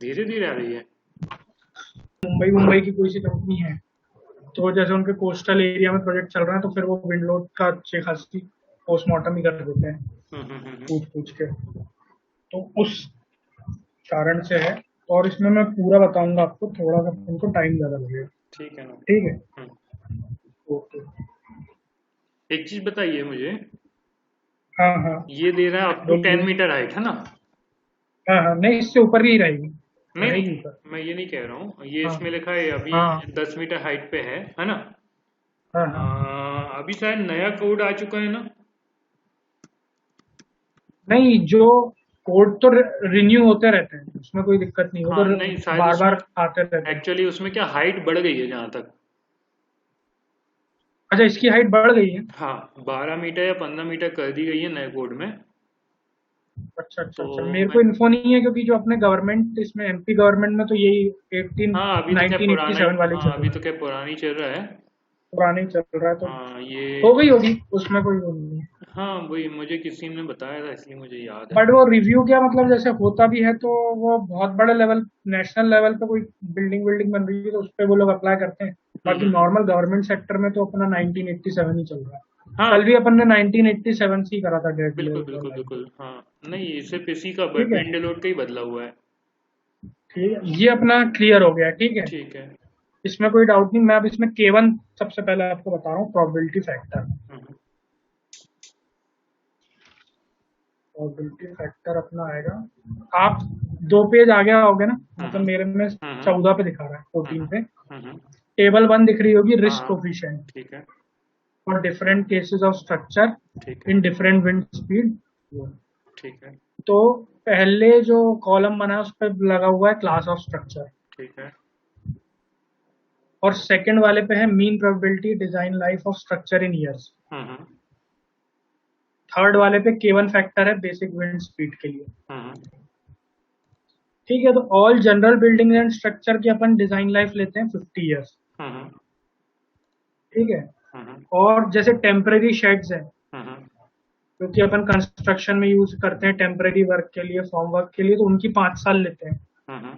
धीरे धीरे आ रही है। मुंबई मुंबई की कोई सी कंपनी है, तो जैसे उनके कोस्टल एरिया में प्रोजेक्ट चल रहा है तो फिर वो विंड लोड का अच्छे खासी पोस्टमार्टम ही कर देते हैं, हम्म। पूछ पूछ के। तो उस कारण से है। और इसमें मैं पूरा बताऊंगा आपको, थोड़ा सा उनको टाइम ज़्यादा लगेगा। ठीक है ना। ठीक है। हम्म। ओके। एक चीज बताइए मुझे, हाँ हाँ। ये दे रहा है अप टू टेन बोलिए। मीटर हाइट है ना? हाँ हाँ, नहीं इससे ऊपर ही रहेगी, नहीं रहेगी नहीं, ऊपर। मैं ये नहीं कह रहा हूँ, ये हाँ इसमें लिखा है अभी हाँ 10 मीटर हाइट पे है ना? हाँ हाँ। अभी शायद नया कोड आ चुका है ना? नहीं, जो कोड तो रिन्यू होते रहते हैं, उसमें कोई दिक्कत नहीं, वो हाँ तो नहीं, शायद बार उसमें बार आते रहते हैं। एक्चुअली उसमें क्या हाइट बढ़ गई है जहाँ तक। अच्छा, इसकी हाइट बढ़ गई है। हाँ, 12 मीटर या 15 मीटर कर दी गई है नए कोड में। अच्छा अच्छा तो अच्छा, मेरे मैं, को इन्फो नहीं है, क्योंकि जो अपने गवर्नमेंट, इसमें एमपी गवर्नमेंट में तो यही एटीन हाँ अभी तो क्या नाइनटीन एट्टी पुराना ही, सेवन वाले हाँ चल अभी रहा तो है। क्या पुरानी चल रहा है। पुराने ही चल रहा है, तो हाँ ये, हो गई होगी, उसमें कोई वो नहीं है। हाँ वही मुझे किसी ने बताया था इसलिए मुझे याद है। बट वो रिव्यू क्या, मतलब जैसे होता भी है तो वो बहुत बड़े लेवल, नेशनल लेवल पे कोई बिल्डिंग बिल्डिंग बन रही है तो उस पर वो लोग अप्लाई करते हैं। बाकी हम्म। नॉर्मल गवर्नमेंट सेक्टर में तो अपना 1987 ही चल रहा है। हाँ कल भी अपन ने 1987 से ही करा था डेड बिल्कुल लेवल बिल्कुल वाला। बिल्कुल, हाँ नहीं सिर्फ इसी का ठीक है। विंड लोड का ही बदला हुआ है। ठीक है, ये अपना क्लियर हो गया। ठीक है। ठीक है। इसमें कोई डाउट नहीं। मैं अब इसमें केवन सबसे पहले आपको बता रहा हूँ, प्रोबेबिलिटी फैक्टर। हम्म प्रोबेबिलिटी फैक्टर अपना आएगा, आप 2 पेज आगे आओगे ना, मतलब हम्म मेरे में हम्म 14 पे दिखा रहा है, हम्म 14 पे। हम्म। टेबल 1 दिख रही होगी, हाँ रिस्क हाँ, कोफिशिएंट ठीक है। For different cases of structure ठीक है। In different wind speed. ठीक है। तो पहले जो कॉलम बना है उस पर लगा हुआ है क्लास ऑफ स्ट्रक्चर, ठीक है। और सेकंड वाले पे है mean probability design life of structure in years. Hmm third वाले पे केवन फैक्टर है बेसिक विंड स्पीड के लिए। हम्म ठीक है, तो all general building and structure की अपन डिजाइन लाइफ लेते हैं 50 ईयर्स। हम्म ठीक है। हम्म और जैसे टेम्परेरी शेड्स हैं, हम्म क्योंकि अपन कंस्ट्रक्शन में यूज करते हैं टेम्परेरी वर्क के लिए, फॉर्म वर्क के लिए, तो उनकी 5 साल लेते हैं। हम्म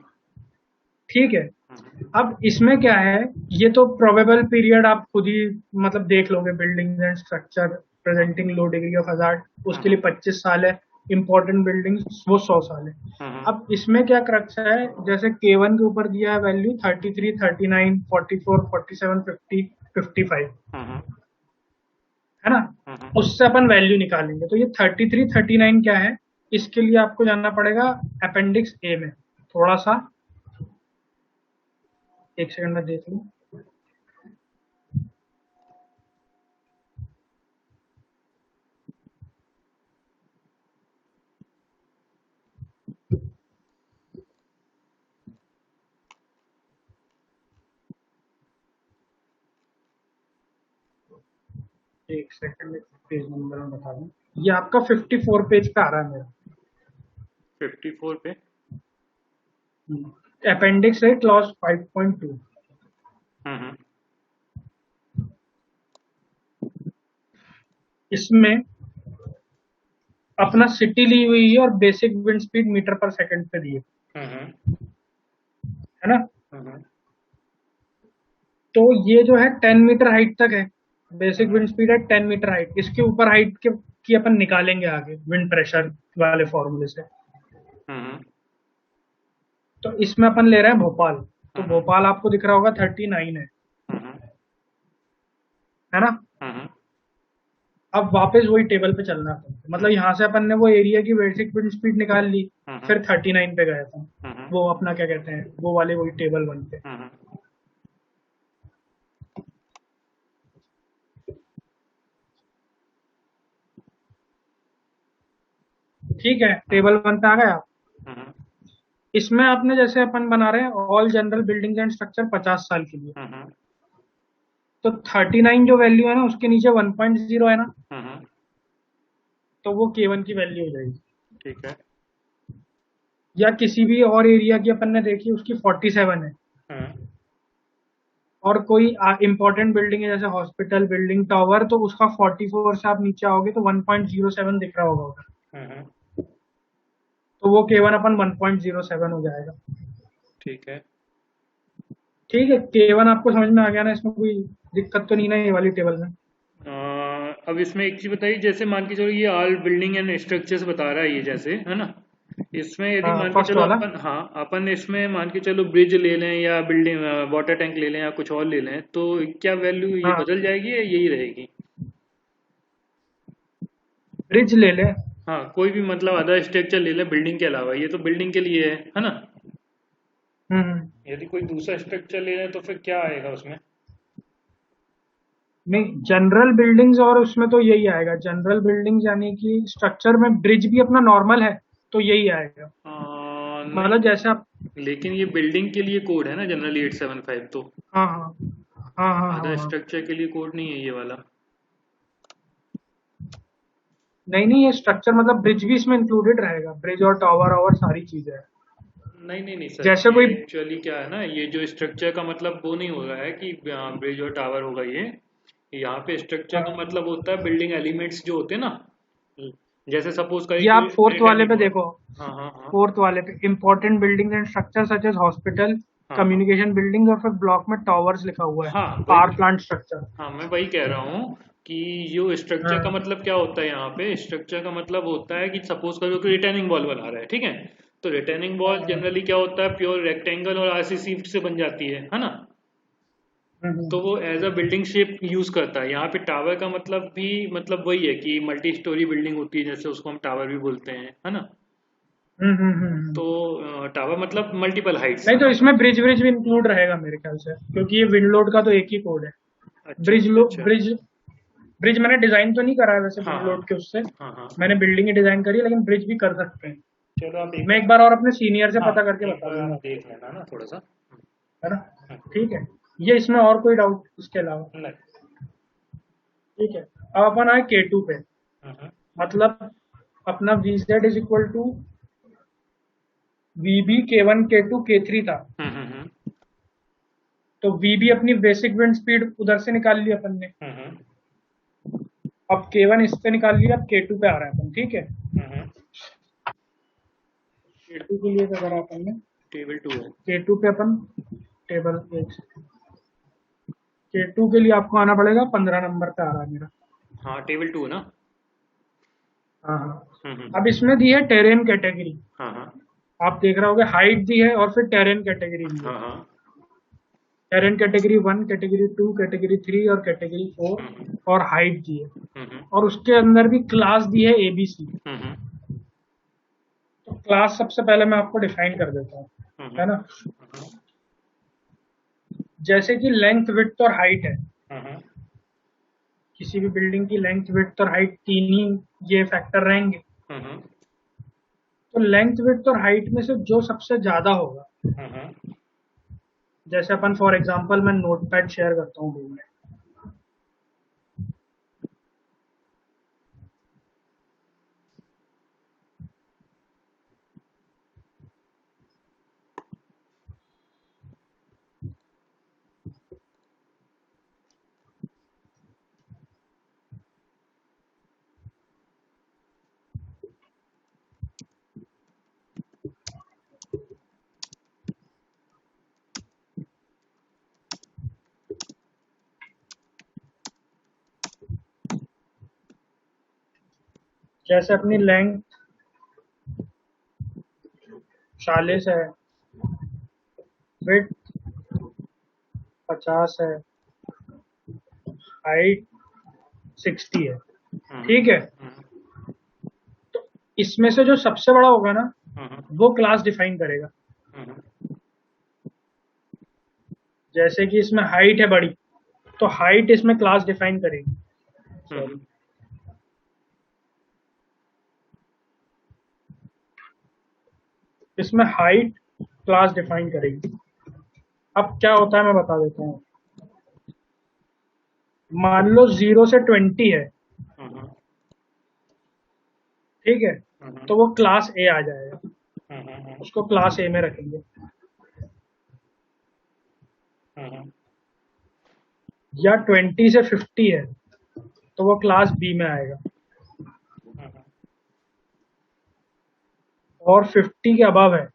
ठीक है। हम्म अब इसमें क्या है, ये तो प्रोबेबल पीरियड आप खुद ही मतलब देख लोगे, building and structure presenting low degree of hazard, उसके लिए 25 साल है। इंपॉर्टेंट बिल्डिंग्स वो 100 साल है। हम्म अब इसमें क्या क्रक्स है, जैसे K1 के ऊपर दिया है वैल्यू 33, 39, 44, 47, 50, 55, हम्म है ना। हम्म उससे अपन वैल्यू निकालेंगे, तो ये 33, 39 क्या है, इसके लिए आपको जाना पड़ेगा अपेंडिक्स ए में। थोड़ा सा, एक सेकंड में देख लूं। एक सेकंड में पेज नंबर में बता दूं। ये आपका 54 पेज पे आ रहा है मेरा। 54 पे। अपेंडिक्स है क्लॉज 5.2। हम्म इसमें अपना सिटी ली हुई है और बेसिक विंड स्पीड मीटर पर सेकंड पे दी हम्म है ना। हम्म तो ये जो है 10 मीटर हाइट तक है, बेसिक हम्म विंड स्पीड है 10 मीटर हाइट। इसके ऊपर हाइट के की अपन निकालेंगे आगे विंड प्रेशर वाले फॉर्मूले से। हम्म तो इसमें अपन ले रहे हैं भोपाल। तो हम्म भोपाल आपको दिख रहा होगा 39 हम्म है ना। हम्म अब वापस वही टेबल पे चलना है, मतलब यहाँ से अपन ने वो एरिया की बेसिक विंड स्पीड निकाल ली, हम्म फिर 39 पे गए थे। हम्म वो अपना क्या कहते हैं, वो वाले वही टेबल 1 पे। हम्म ठीक है, हम्म टेबल 1 पे आ गए आप। हम्म इसमें आपने जैसे अपन बना रहे हैं all general building and structure 50 साल के लिए, हम्म तो 39 जो वैल्यू है ना, उसके नीचे 1.0 है ना, हम्म। तो वो K1 की वैल्यू हो जाएगी। ठीक है। या किसी भी और एरिया की अपन ने देखी, उसकी 47 है, हम्म और कोई इंपॉर्टेंट बिल्डिंग है जैसे हॉस्पिटल बिल्डिंग टावर, तो उसका 44 से आप नीचे आओगे तो 1.07 दिख रहा होगा उधर। हम्म तो वो K1 अपन 1.07 हो जाएगा। ठीक है। ठीक है, K1 आपको समझ में आ गया ना, इसमें कोई दिक्कत तो नहीं ना ये वाली टेबल में? अब इसमें एक चीज बताइए, जैसे मान के चलो ये ऑल बिल्डिंग एंड स्ट्रक्चर्स बता रहा है ये, जैसे है ना, इसमें यदि हाँ, मान के फर्स्ट चलो वाला। अपन, हाँ अपन इसमें मान के चलो ब्रिज ले लें या बिल्डिंग वाटर टैंक ले लें या कुछ और ले लें, तो क्या वैल्यू ये हाँ, बदल जाएगी या यही रहेगी? ब्रिज ले ले। हाँ, कोई भी मतलब अदर स्ट्रक्चर ले लें बिल्डिंग के अलावा, ये तो बिल्डिंग के लिए है ना। हम्म। यदि कोई दूसरा स्ट्रक्चर ले लें तो फिर क्या आएगा उसमें? नहीं, जनरल बिल्डिंग्स और उसमें तो यही आएगा, जनरल बिल्डिंग्स यानी कि स्ट्रक्चर में ब्रिज भी अपना नॉर्मल है तो यही आएगा। नहीं, मतलब जैसे आप। लेकिन ये बिल्डिंग के लिए कोड है ना जनरली 875, तो हाँ हाँ हाँ हाँ हाँ अदर हाँ। स्ट्रक्चर के लिए कोड नहीं है ये वाला। नहीं नहीं, ये स्ट्रक्चर मतलब ब्रिज भी इसमें इंक्लूडेड रहेगा, ब्रिज और टावर और सारी चीजें। नहीं नहीं नहीं सर, जैसे ये कोई। एक्चुअली क्या है ना, ये जो स्ट्रक्चर का मतलब वो नहीं हो रहा है कि ब्रिज और टावर होगा ये। यहाँ पे स्ट्रक्चर का हाँ, मतलब होता है बिल्डिंग एलिमेंट्स जो होते हैं ना, जैसे सपोज करिए ये आप कि फोर्थ वाले रिटर्निंग पे वॉल। देखो। हाँ हाँ हाँ फोर्थ वाले पे important buildings and structure such as hospital, हाँ हाँ कम्युनिकेशन बिल्डिंग्स, और फिर ब्लॉक में टावर्स लिखा हुआ है, हाँ वही पावर प्लांट स्ट्रक्चर। हाँ मैं वही कह रहा हूँ कि जो स्ट्रक्चर का हाँ मतलब क्या होता है यहाँ पे, स्ट्रक्चर का मतलब होता है कि सपोज करो कि रिटर्निंग वॉल बना रहा है, ठीक है। तो रिटर्निंग वॉल हाँ। जनरली क्या होता है, प्योर रेक्टेंगल और आरसीसी से बन जाती है ना। तो हम्म वो as a building shape use करता है। यहाँ पे टावर का मतलब भी मतलब वही है कि मल्टी स्टोरी बिल्डिंग होती है, जैसे उसको हम टावर भी बोलते हैं, है ना। तो हम्म। टावर मतलब मल्टीपल हाइट्स, नहीं है तो ना। इसमें ब्रिज ब्रिज भी इंक्लूड रहेगा मेरे ख्याल से, क्योंकि ये विंड लोड का तो एक ही कोड है। अच्छा ब्रिज अच्छा लो अच्छा। ब्रिज ब्रिज मैंने डिजाइन तो नहीं करा है वैसे हाँ विंड हाँ लोड के उससे। हाँ हाँ। मैंने बिल्डिंग ही डिजाइन करी है, लेकिन ब्रिज भी कर सकते हैं। चलो आप एक मैं बार, एक बार और अपने सीनियर से हाँ पता करके एक बता बार दूंगा आप आपको। देख लेना ना थोड़ा सा। है ना? हम्म, ठीक है। ये इसमें और कोई डाउट इसके अलावा? नहीं। ठीक है। अब अपन आए K2 पे। हम्म मतलब अपना VZ = VB K1 K2 K3 था। हम्म हम्म हम्म तो VB अपनी बेसिक विंड स्पीड उधर से निकाल ली अपन ने। हम्म अब K1 इस पे निकाल लिया, अब K2 पे आ रहा है अपन, ठीक है। हम्म। K2 के लिए क्या करा अपन ने? टेबल 2 है। K2 पे अपन टेबल एक, K2 के लिए आपको आना पड़ेगा, 15 नंबर पे आ रहा है मेरा। हाँ टेबल 2 है ना। हाँ हाँ। हम्म। अब इसमें दी है टेरेन कैटेगरी। हाँ हाँ आप देख रहे होगे हाइट दी है और फिर टेरेन कैटेगरी दी है। हाँ हाँ। टेरेन कैटेगरी 1, कैटेगरी 2, कैटेगरी 3 और कैटेगरी 4, हम्म और हाइट दी है। हम्म और उसके अंदर भी क्लास दी है ABC। हम्म तो क्लास सबसे पहले मैं आपको डिफाइन कर देता हूँ, है ना। जैसे कि लेंथ विड्थ और हाइट है, हम्म किसी भी बिल्डिंग की लेंथ विड्थ और हाइट तीन ही ये फैक्टर रहेंगे। हम्म तो लेंथ विड्थ और हाइट में से जो सबसे ज्यादा होगा, हम्म जैसे अपन फॉर एग्जांपल मैं नोटपैड शेयर करता हूँ 2 मिनट। जैसे अपनी लेंथ 40 है, विड्थ 50 है, हाइट 60 है, ठीक है। तो इसमें से जो सबसे बड़ा होगा ना, वो क्लास डिफाइन करेगा। जैसे कि इसमें हाइट है बड़ी, तो हाइट इसमें क्लास डिफाइन करेगी। सॉरी, इसमें हाइट क्लास डिफाइन करेगी। अब क्या होता है मैं बता देता हूँ। मान लो 0 से 20 है, ठीक है। तो वो क्लास A आ जाएगा, उसको क्लास A में रखेंगे। या 20 से 50 है, तो वो क्लास B में आएगा। और 50 के अबव है,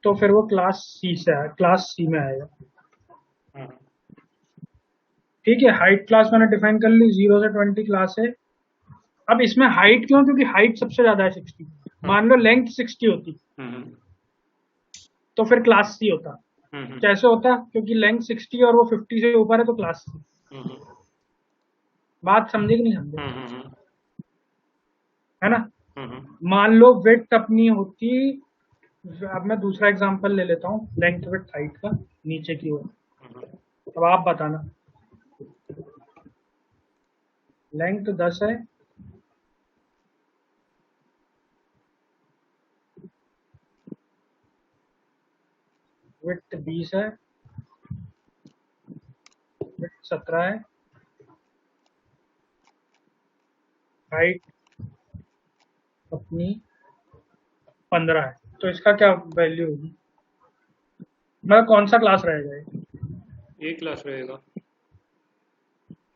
तो फिर वो क्लास सी से आया, क्लास सी में आएगा। हाँ ठीक है, हाइट क्लास मैंने डिफाइन कर ली, 0 से 20 क्लास है। अब इसमें हाइट क्यों, क्योंकि हाइट सबसे ज्यादा है 60। हाँ। मान लो लेंथ 60 होती हम्म तो फिर क्लास सी होता। हम्म कैसे होता, क्योंकि लेंथ 60 और वो 50 से ऊपर है तो क्लास सी। हम्म बात समझे कि नहीं समझे? हम्म है ना? हम्म मान लो विड्थ अपनी होती, अब मैं दूसरा एग्जांपल ले लेता हूँ लेंथ विड्थ हाइट का, नीचे की ओर। हम्म अब आप बताना, लेंथ 10 है, विड्थ 20 है, विड्थ 17 है, हाइट अपनी 15 है, तो इसका क्या वैल्यू होगी? मतलब कौन सा क्लास रहेगा ये? एक क्लास रहेगा।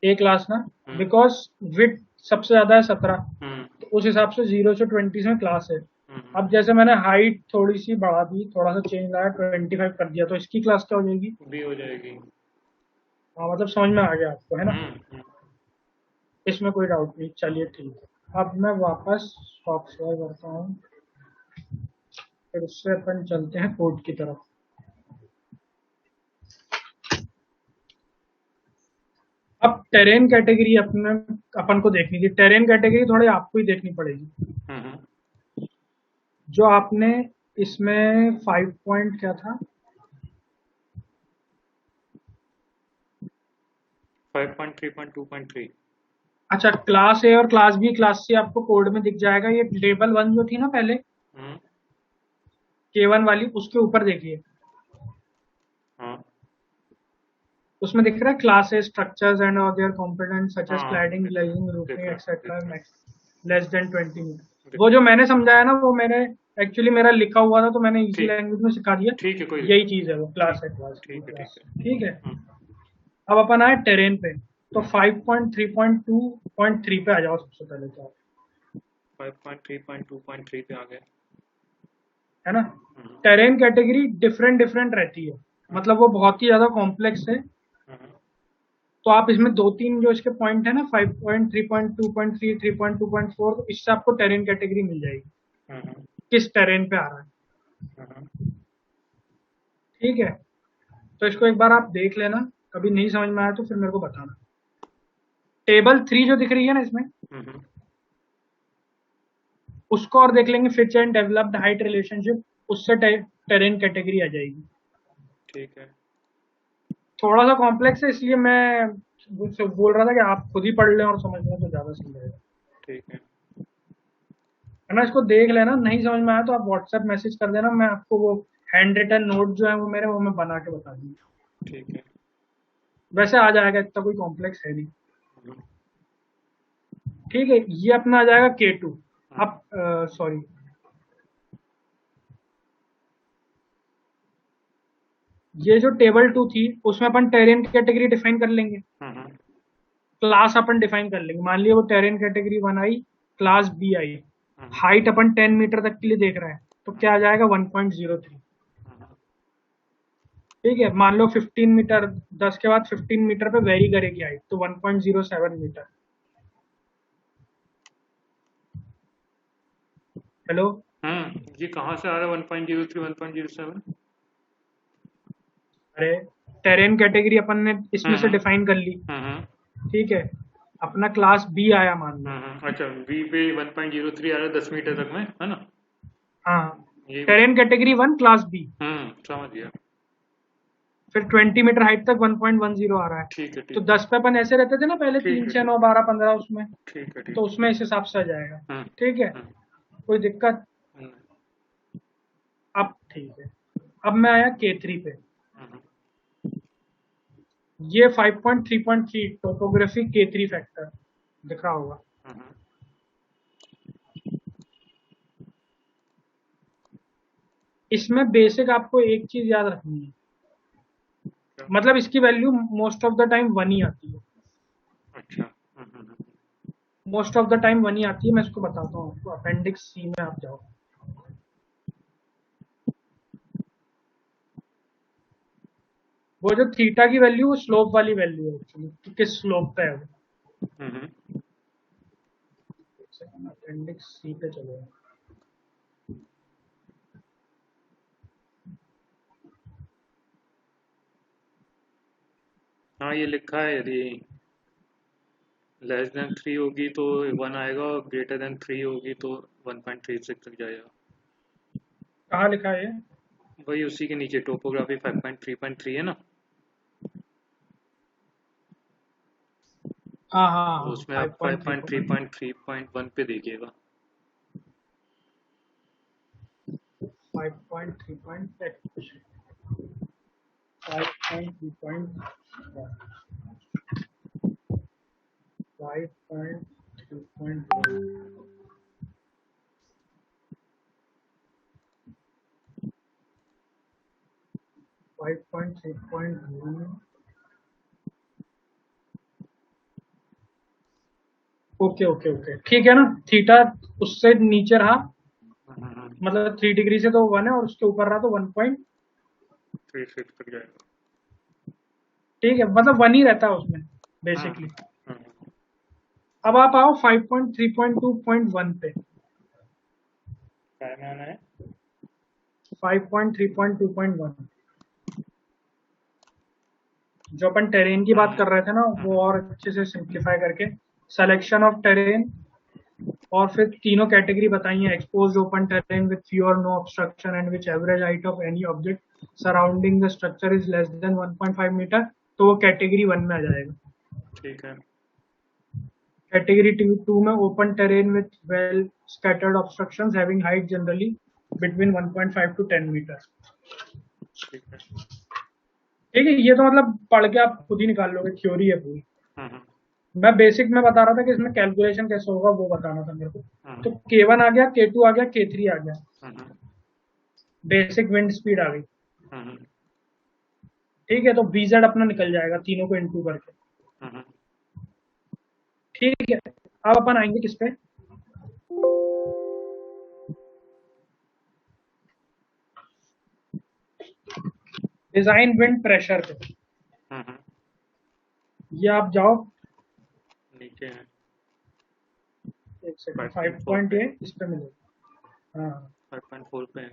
ए क्लास ना, हम्म बिकॉज विड्थ सबसे ज्यादा है 17, हम्म तो उस हिसाब से 0 से 20 में क्लास है। अब हम्म जैसे मैंने हाइट थोड़ी सी बढ़ा दी, थोड़ा सा चेंज लाया, 25 कर दिया, तो इसकी क्लास क्या हो जाएगी? भी हो जाएगी। हाँ, मतलब समझ में आ गया आपको, है ना? हम्म। इसमें कोई डाउट नहीं, चलिए ठीक है। अब मैं वापस सॉफ्टवेयर करता हूँ, फिर उससे अपन चलते हैं कोड की तरफ। अब टेरेन कैटेगरी अपने अपन को देखनी थी, टेरेन कैटेगरी थोड़ी आपको ही देखनी पड़ेगी। हम्म जो आपने इसमें 5 पॉइंट क्या था? 5.3.2.3। अच्छा, क्लास ए और क्लास बी, क्लास सी आपको कोड में दिख जाएगा। ये लेवल 1 जो थी ना पहले, हम्म K1 वाली, उसके ऊपर देखिए, हाँ उसमें दिख रहा है class A structures and their components such as हाँ क्लैडिंग, देखा ग्लेजिंग, रूफिंग देखा एक्सेट्रा, देखा लेस देन 20 मीटर। वो देखा। जो मैंने समझाया ना, वो मेरे एक्चुअली मेरा लिखा हुआ था, तो मैंने इजी ठीक लैंग्वेज में सिखा दिया। ठीक है कोई यही दिक्कत नहीं। चीज है वो, क्लास ठीक है, क्लास वो ठीक है ठीक क्लास। है। ठीक है। हम्म अब अपन आए टेरेन पे, तो हम्म 5.3.2.3 पे आ जाओ सबसे पहले तो आप, 5.3.2.3 पे आ गए। है ना? हम्म टेरेन कैटेगरी डिफरेंट डिफरेंट रहती है, हम्म मतलब वो बहुत ही ज्यादा कॉम्प्लेक्स है। हम्म तो आप इसमें दो तीन जो इसके पॉइंट है ना, 5.3.2.3, 3.2.4, तो इससे आपको टेरेन कैटेगरी मिल जाएगी, हम्म किस टेरेन पे आ रहा है। हम्म ठीक है, तो इसको एक बार आप देख लेना, कभी नहीं समझ में आया तो फिर मेरे को बताना। टेबल 3 जो दिख रही है ना इसमें, हम्म उसको और देख लेंगे, Fitch and developed height relationship, उससे टेरेन कैटेगरी आ जाएगी। ठीक है। थोड़ा सा कॉम्प्लेक्स है, इसलिए मैं बोल रहा था कि आप खुद ही पढ़ लें और समझ लें तो ज्यादा सही रहेगा। ठीक है। है ना? इसको देख लेना, नहीं समझ में आया तो आप व्हाट्सएप मैसेज कर देना, मैं आपको वो हैंड रिटन नोट जो है वो मेरे, वो मैं बना के बता दूंगा। ठीक है। वैसे आ जाएगा, इतना कोई कॉम्प्लेक्स है नहीं। हम्म ठीक है, ये अपना आ जाएगा K2। हम्म अब सॉरी, ये जो टेबल 2 थी, उसमें अपन टेरेन कैटेगरी डिफाइन कर लेंगे, हम्म क्लास अपन डिफाइन कर लेंगे। मान लिया वो टेरेन कैटेगरी 1 आई, क्लास बी आई, हम्म हाइट अपन 10 मीटर तक के लिए देख रहे हैं, तो क्या आ हम्म जाएगा? 1.03। हम्म ठीक है, मान लो 15 मीटर, 10 के बाद 15 मीटर पे वेरी करेगी हाइट, तो 1.07 मीटर। हेलो? ये कहाँ से आ रहा है 1.03 1.07? अरे, टेरेन कैटेगरी अपन ने इसमें से हम्म डिफाइन कर ली। हम्म ठीक है, अपना क्लास बी आया मान लो। अच्छा वी पे 1.03 आ रहा है 10 मीटर तक में है ना। हाँ, यही बता। टेरेन कैटेगरी 1 क्लास बी, समझ गया। फिर 20 मीटर हाइट तक 1.10 आ रहा है। ठीक है तो ठीक है 10 पे अपन ऐसे रहते थे ना पहले, ठीक 3 है 6 ठीक 9 12 15 उसमें, ठीक है ठीक तो है। उसमें इस हिसाब से आ जाएगा। हम्म ठीक है, हम्म कोई दिक्कत? हम्म अब ठीक है, अब मैं आया K3 पे। हम्म ये 5.3.3 टोपोग्राफी K3 फैक्टर दिख रहा होगा। हम्म इसमें बेसिक आपको एक चीज याद रखनी है, क्या? मतलब इसकी value most of the time 1 ही आती है। अच्छा हम्म मोस्ट ऑफ द टाइम 1 ही आती है, मैं इसको बताता हूँ आपको। अपेंडिक्स सी में आप जाओ, वो जो थीटा की वैल्यू वो स्लोप वाली वैल्यू है एक्चुअली, कि किस स्लोप पे है वो। अपेंडिक्स सी पे चलो। हाँ ये लिखा है, यदि लेस देन 3 होगी तो 1 आएगा, और ग्रेटर देन 3 होगी तो 1.36 तक जाएगा। कहाँ लिखा है ये? वही उसी के नीचे टोपोग्राफी 5.3.3 है ना, हाँ हाँ तो हाँ, उसमें आप 5.3 5.3.1 पे देखिएगा। 5.3.1। ओके ओके ओके, ठीक है ना। थीटा उससे नीचे रहा, मतलब 3 डिग्री से तो 1 है, और उसके ऊपर रहा तो 1 36 तक जाएगा। ठीक है, मतलब 1 ही रहता है उसमें हाँ बेसिकली। हाँ। अब आप आओ 5.3.2.1 पे। क्या में आना है? 5.3.2.1, जो अपन टेरेन की बात कर रहे थे ना, वो और अच्छे से सिंप्लीफाई करके सिलेक्शन ऑफ टेरेन, और फिर तीनों कैटेगरी बताई है, exposed open terrain with few or no obstruction and which average height of any object surrounding the structure is less than 1.5 metre, तो वो कैटेगरी 1 में आ जाएगा। ठीक है। कैटेगरी 2 में open terrain with well scattered obstructions having height generally between 1.5 to 10 metre. ठीक है। ठीक है, ये तो मतलब पढ़ के आप खुद ही निकाल लोगे, थ्योरी है पूरी। हम्म मैं बेसिक में बता रहा था कि इसमें कैलकुलेशन कैसे होगा, वो बताना था मेरे को। तो हम्म K1 आ गया, K2 आ गया, K3 आ गया, हम्म बेसिक विंड स्पीड आ गई। हम्म ठीक है, तो VZ अपना निकल जाएगा तीनों को इनटू करके। हम्म ठीक है, अब अपन आएंगे किस पे? डिजाइन विंड प्रेशर पे। हम्म। ये आप जाओ, नीचे है एक सेकंड, 5.4 पे। 5.8 इस पे मिलेगा। हाँ, 5.4 पे है।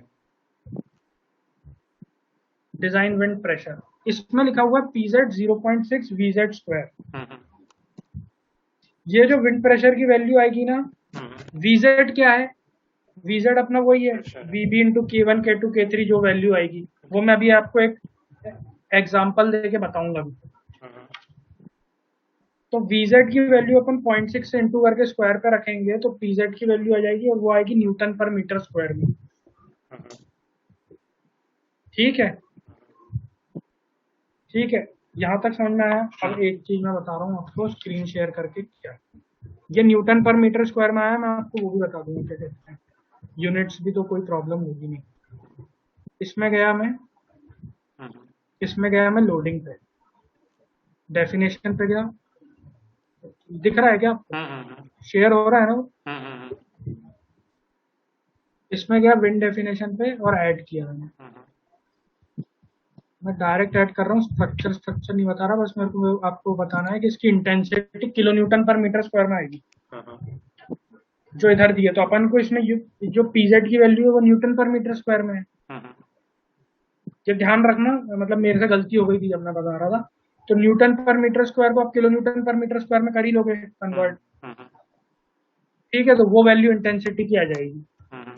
डिजाइन विंड प्रेशर, इसमें लिखा हुआ है PZ 0.6 VZ स्क्वायर। हम्म ये जो विंड प्रेशर की वैल्यू आएगी ना, हम्म। VZ क्या है? VZ अपना वही है, प्रेशर है। VB into K1 K2 K3 जो वैल्यू आएगी, वो मैं अभी आपको एक एग्जाम्पल देके बताऊंगा अभी। हम्म तो VZ की वैल्यू अपन 0.6 से इंटू करके स्क्वायर पे रखेंगे, तो PZ की वैल्यू आ जाएगी, और वो आएगी न्यूटन पर मीटर स्क्वायर में। हम्म ठीक है, ठीक है, यहाँ तक समझ में आया। अब एक चीज मैं बता रहा हूँ आपको, स्क्रीन शेयर करके क्या, ये न्यूटन पर मीटर स्क्वायर में आया, मैं आपको वो भी बता दूंगा क्या कहते हैं, यूनिट्स भी, तो कोई प्रॉब्लम होगी नहीं। इसमें गया मैं, हम्म इसमें गया मैं लोडिंग पे, डेफिनेशन पे गया, दिख रहा है क्या आपको? हम्म शेयर हो रहा है ना वो? हम्म इसमें गया विंड डेफिनेशन पे और ऐड किया मैंने। हम्म मैं डायरेक्ट ऐड कर रहा हूँ, स्ट्रक्चर स्ट्रक्चर नहीं बता रहा, बस मेरे को आपको बताना है कि इसकी इंटेंसिटी किलो न्यूटन पर मीटर स्क्वायर में आएगी, जो इधर दी है। तो अपन को इसमें जो PZ की वैल्यू है वो न्यूटन पर मीटर स्क्वायर में है। हम्म ये ध्यान रखना, मतलब मेरे से गलती हो गई थी जब मैं बता रहा था। तो न्यूटन पर मीटर स्क्वायर को आप किलो न्यूटन पर मीटर स्क्वायर में कर ही लोगे कन्वर्ट। हम्म ठीक है, तो वो वैल्यू इंटेंसिटी की आ जाएगी। हम्म।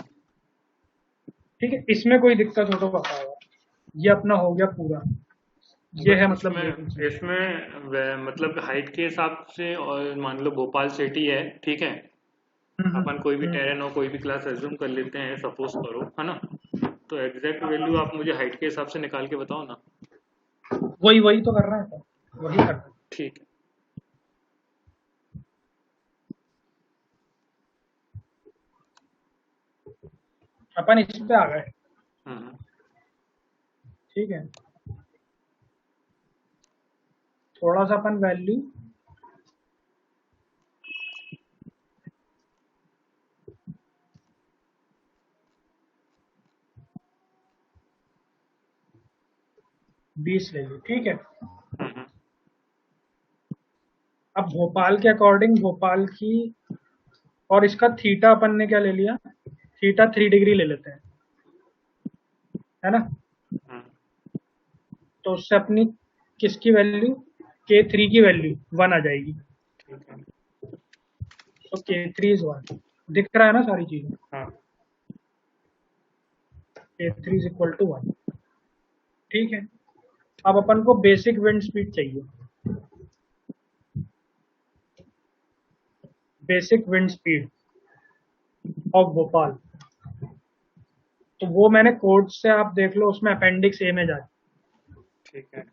ठीक है, इसमें कोई दिक्कत हो तो बताओ। ये अपना हो गया पूरा, ये है मतलब मेन इसमें चीज। इसमें मतलब हाइट के हिसाब से, और मान लो भोपाल सिटी है, ठीक है, अपन कोई भी टेरेन हो, कोई भी क्लास एज्यूम कर लेते हैं, सपोज करो, है ना, तो एग्जैक्ट वैल्यू आप मुझे हाइट के हिसाब से निकाल के बताओ ना। वही वही तो कर रहे हैं, वही कर रहे हैं। ठीक है। अपन इस पे आ गए। हम्म ठीक है, थोड़ा सा अपन वैल्यू, 20 ले ली, ठीक है। हम्म, अब भोपाल के अकॉर्डिंग भोपाल की, और इसका थीटा अपन ने क्या ले लिया, थीटा 3 डिग्री ले लेते हैं, है ना। हम्म, तो उससे अपनी किसकी वैल्यू, K3 की वैल्यू 1 आ जाएगी। ठीक है। तो K3 इज 1, दिख रहा है ना सारी चीजें। हाँ K3 इज इक्वल टू 1, ठीक है। अब अपन को बेसिक विंड स्पीड चाहिए, basic wind speed of Bhopal. तो वो मैंने कोड से, आप देख लो उसमें अपेंडिक्स ए में जाए। ठीक है।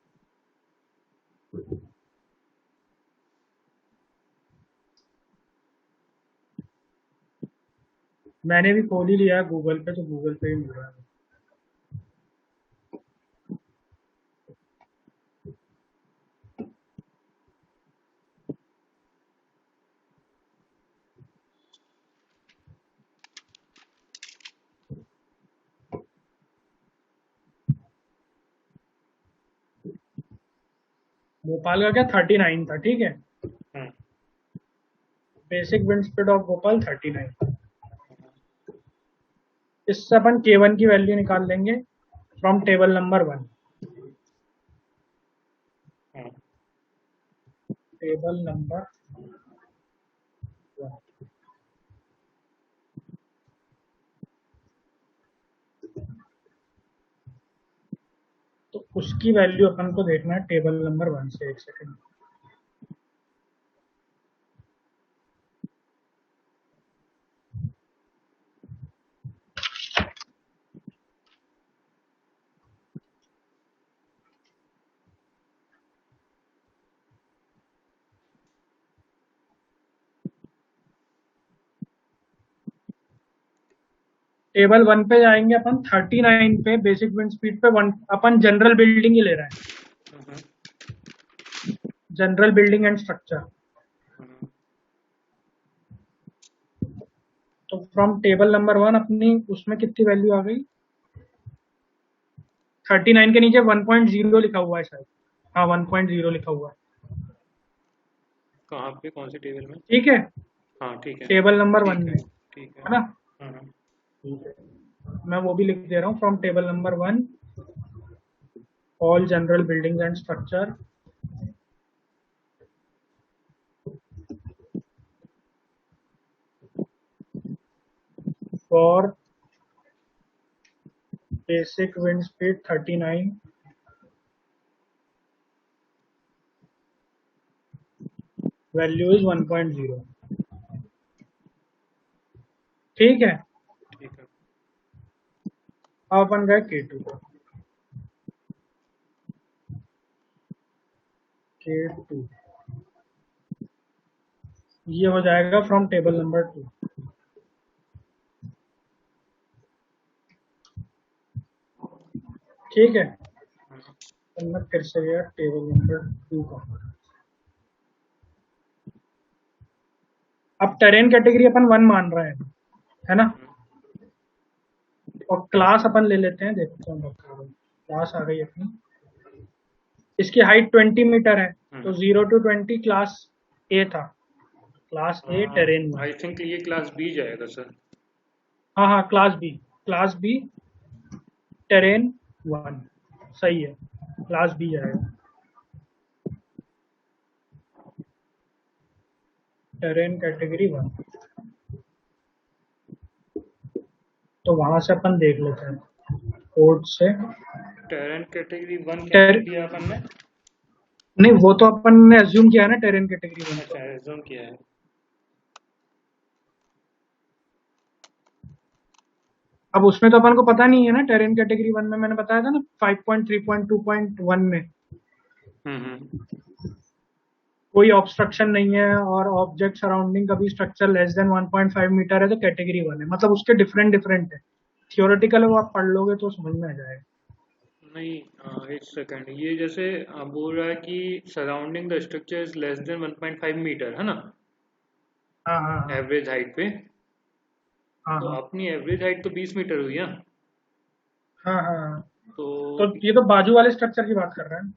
मैंने भी खोल ही लिया है गूगल पे, तो गूगल पे ही मिल रहा है। भोपाल का क्या 39 था, ठीक है। हम्म, basic wind speed of Bhopal 39। इससे अपन K1 की वैल्यू निकाल लेंगे फ्रॉम टेबल नंबर 1। हम्म, टेबल नंबर 1, तो उसकी वैल्यू अपन को देखना है टेबल नंबर 1 से। एक सेकंड। टेबल 1 पे जाएंगे अपन, 39 पे बेसिक विंड स्पीड पे 1, अपन जनरल बिल्डिंग ही ले रहे हैं, हम्म, जनरल बिल्डिंग एंड स्ट्रक्चर। हम्म, तो फ्रॉम टेबल नंबर 1 अपनी उसमें कितनी वैल्यू आ गई, 39 के नीचे 1.0 लिखा हुआ है शायद। हाँ 1.0 लिखा हुआ है, कहाँ पे, कौन से टेबल में? ठीक है। हाँ ठीक है। टेबल नंबर 1 ठीक में, है। ठीक है। है ना। हम्म, ठीक है, मैं वो भी लिख दे रहा हूँ, from table number 1 all general building and structure for basic wind speed 39, value is 1.0, ठीक है। ठीक है। अब अपन गए K2 पर। K2 ये हो जाएगा फ्रॉम टेबल नंबर 2, ठीक है। हम्म, तो मैं फिर से गया टेबल नंबर 2 का। अब टेरेन कैटेगरी अपन 1 मान रहे हैं, है ना। हम्म, और क्लास अपन ले लेते हैं, देखते हैं क्लास आ गई अपनी। इसकी हाइट 20 मीटर है, तो हम्म। 0 to 20 क्लास ए था, class A terrain 1। I think ये क्लास बी जाएगा सर। हाँ हाँ, class B, class B terrain 1, सही है, क्लास बी जाएगा, टेरेन कैटेगरी 1। तो वहां से अपन देख लेते हैं कोड से। टेरेन कैटेगरी वन क्या टेर दिया अपन ने? नहीं, वो तो अपन ने अज्यूम किया ना टेरेन कैटेगरी 1 अच्छा, को। एज्यूम किया है। अब उसमें तो अपन को पता नहीं है ना, टेरेन कैटेगरी 1 में मैंने बताया था ना 5.3.2.1 में हम्म। कोई ऑब्स्ट्रक्शन नहीं है और ऑब्जेक्ट सराउंडिंग का भी स्ट्रक्चर लेस देन 1.5 मीटर है, तो कैटेगरी 1 है। मतलब उसके डिफरेंट डिफरेंट है, थियोरेटिकल वो आप पढ़ लोगे तो समझ में आ जाएगा। नहीं, एक सेकंड, ये जैसे बोल रहा है कि surrounding the structure is less than 1.5 metre, है ना? हाँ हाँ हाँ एवरेज हाइट पे। हाँ तो हाँ अपनी एवरेज हाइट तो 20 मीटर हुई है। हाँ हाँ हाँ। तो तो ये तो बाजू वाले स्ट्रक्चर की बात कर रहे हैं।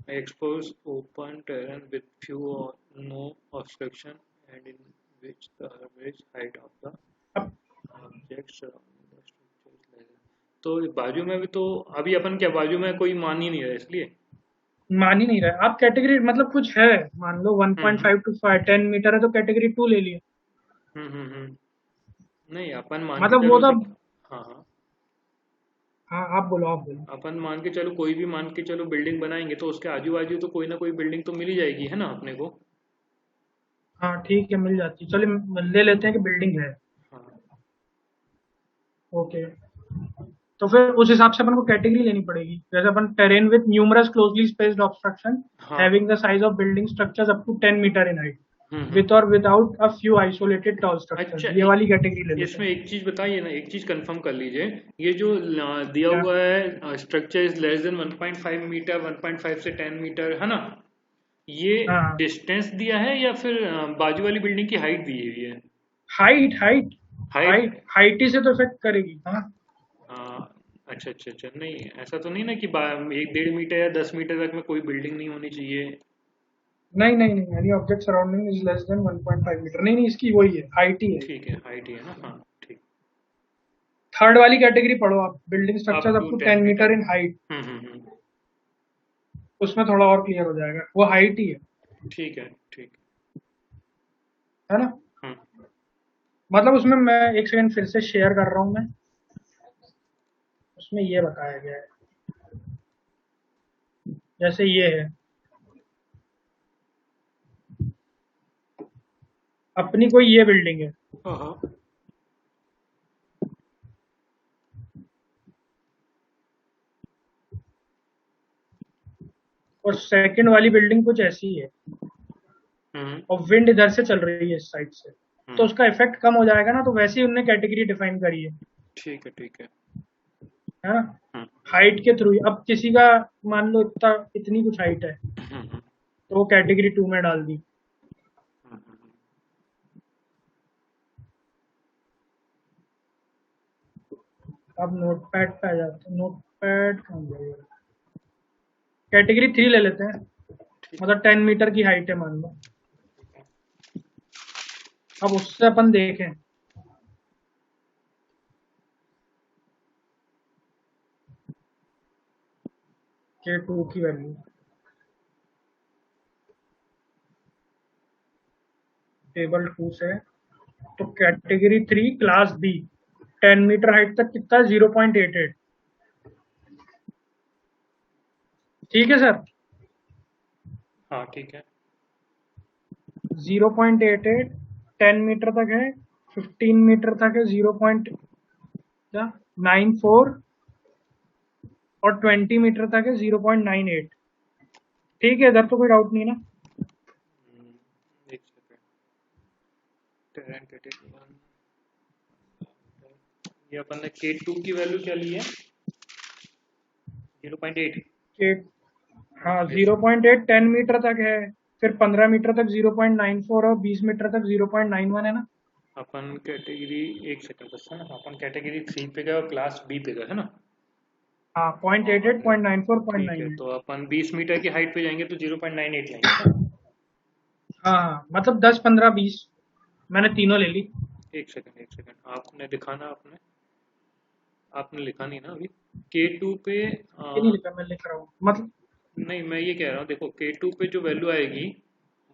expose open terrain with few or no obstruction and in which the average height of the अब object surrounding the structure is less than। तो बाजू में भी तो अभी अपन क्या बाजू में कोई मान ही नहीं रहा इसलिए। मान ही नहीं रहे आप, कैटेगरी मतलब कुछ है, मान लो हम्म 1.5 टू 10 मीटर है तो कैटेगरी 2 ले लिए। नहीं अपन मान के मतलब वो चलो तो, कि हाँ हाँ हाँ आप बोलो आप बोलो। अपन मान के चलो कोई भी मान के चलो बिल्डिंग बनाएंगे तो उसके आजू बाजू तो कोई ना कोई बिल्डिंग तो मिल ही जाएगी है ना अपने को। हाँ ठीक है, मिल जाती, चलिए ले लेते हैं कि बिल्डिंग है। हाँ ओके, तो फिर उस हिसाब से अपन को कैटेगरी लेनी पड़ेगी, जैसे अपन terrain with numerous closely spaced obstruction हाँ having the size of building structures up to 10 metre in height hmm. With or without a few isolated tall अच्छा स्ट्रक्चर्स, ये वाली कैटेगरी ले लेते इसमें हैं। एक चीज बताइए ना एक चीज कंफर्म कर लीजिए। ये जो दिया क्या? हुआ है structure is less than 1.5 metre 1.5 से 10 मीटर है ना। ये हाँ, डिस्टेंस दिया है या फिर बाजू वाली बिल्डिंग की हाइट दी हुई है। Height height height. Height height ही से तो इफेक्ट करेगी। हाँ, अच्छा अच्छा अच्छा नहीं ऐसा तो नहीं ना कि 1.5 मीटर या 10 मीटर तक में कोई बिल्डिंग नहीं होनी चाहिए। नहीं नहीं नहीं, any object surrounding is less than 1.5 metre, नहीं नहीं, इसकी वही है, हाइट ही है। ठीक है हाइट ही है ना हाँ ठीक। थर्ड वाली कैटेगरी पढ़ो आप, building up structures up to to 10 10 metre. Metre in height, hmm. उसमें थोड़ा और क्लियर हो जाएगा, वो हाइट ही ठीक है ठीक। है ना। हम्म मतलब उसमें मैं एक सेकंड फिर से शेयर कर रहा हूँ मैं, उसमें ये बताया गया है, जैसे ये है, अपनी कोई ये बिल्डिंग है, हाँ हाँ और सेकंड वाली बिल्डिंग कुछ ऐसी ही है, हम्म और विंड इधर से चल रही है इस साइड से, तो हम्म। उसका इफेक्ट कम हो जाएगा ना, तो वैसे ही उनने कैटेगरी डिफाइन करी ठीक है। है ना। हम्म हाइट के थ्रू ही, अब किसी का मान लो इतना इतनी कुछ हाइट है, हम्म तो वो कैटेगरी 2 में डाल दी। हम्म। अब नोटपैड पे आ जाते हैं, नोटपैड कहाँ गया, कैटेगरी 3 ले लेते हैं, ठीक मतलब 10 मीटर की हाइट है मान लो। अब उससे अपन देखें, के 2 की वैल्यू, टेबल 2 से, तो category 3 class B 10 metre height तक कितना, 0.88। ठीक है सर, हाँ ठीक है। 0.88 10 मीटर तक है, 15 मीटर तक है 0. क्या, 94, और 20 मीटर तक है 0.98। ठीक है, इधर तो कोई डाउट नहीं ना। एक सेकंड टेरेन कैटेगरी 1 ये अपन ने K2 की वैल्यू क्या ली है 0.8। कि हाँ, हाँ इस 0.8 10 मीटर तक है, फिर 15 मीटर तक 0.94, और 20 मीटर तक 0.91 है ना। अपन कैटेगरी एक सेकंड बस है ना अपन कैटेगरी 3 पे गए और क्लास बी पे गए है ना। हाँ, 0.88 0.94 ठीक है 0.98। तो अपन 20 मीटर की हाइट पे जाएंगे तो 0.98 लेंगे है ना। हाँ हाँ, मतलब 10 15 20, मैंने तीनों ले ली। एक सेकंड आपने दिखाना आपने आपने लिखा नहीं ना अभी K2 पे ये नहीं लिखा, मैं लिख रहा हूँ मतलब। नहीं मैं ये कह रहा हूँ देखो K2 पे जो वैल्यू आएगी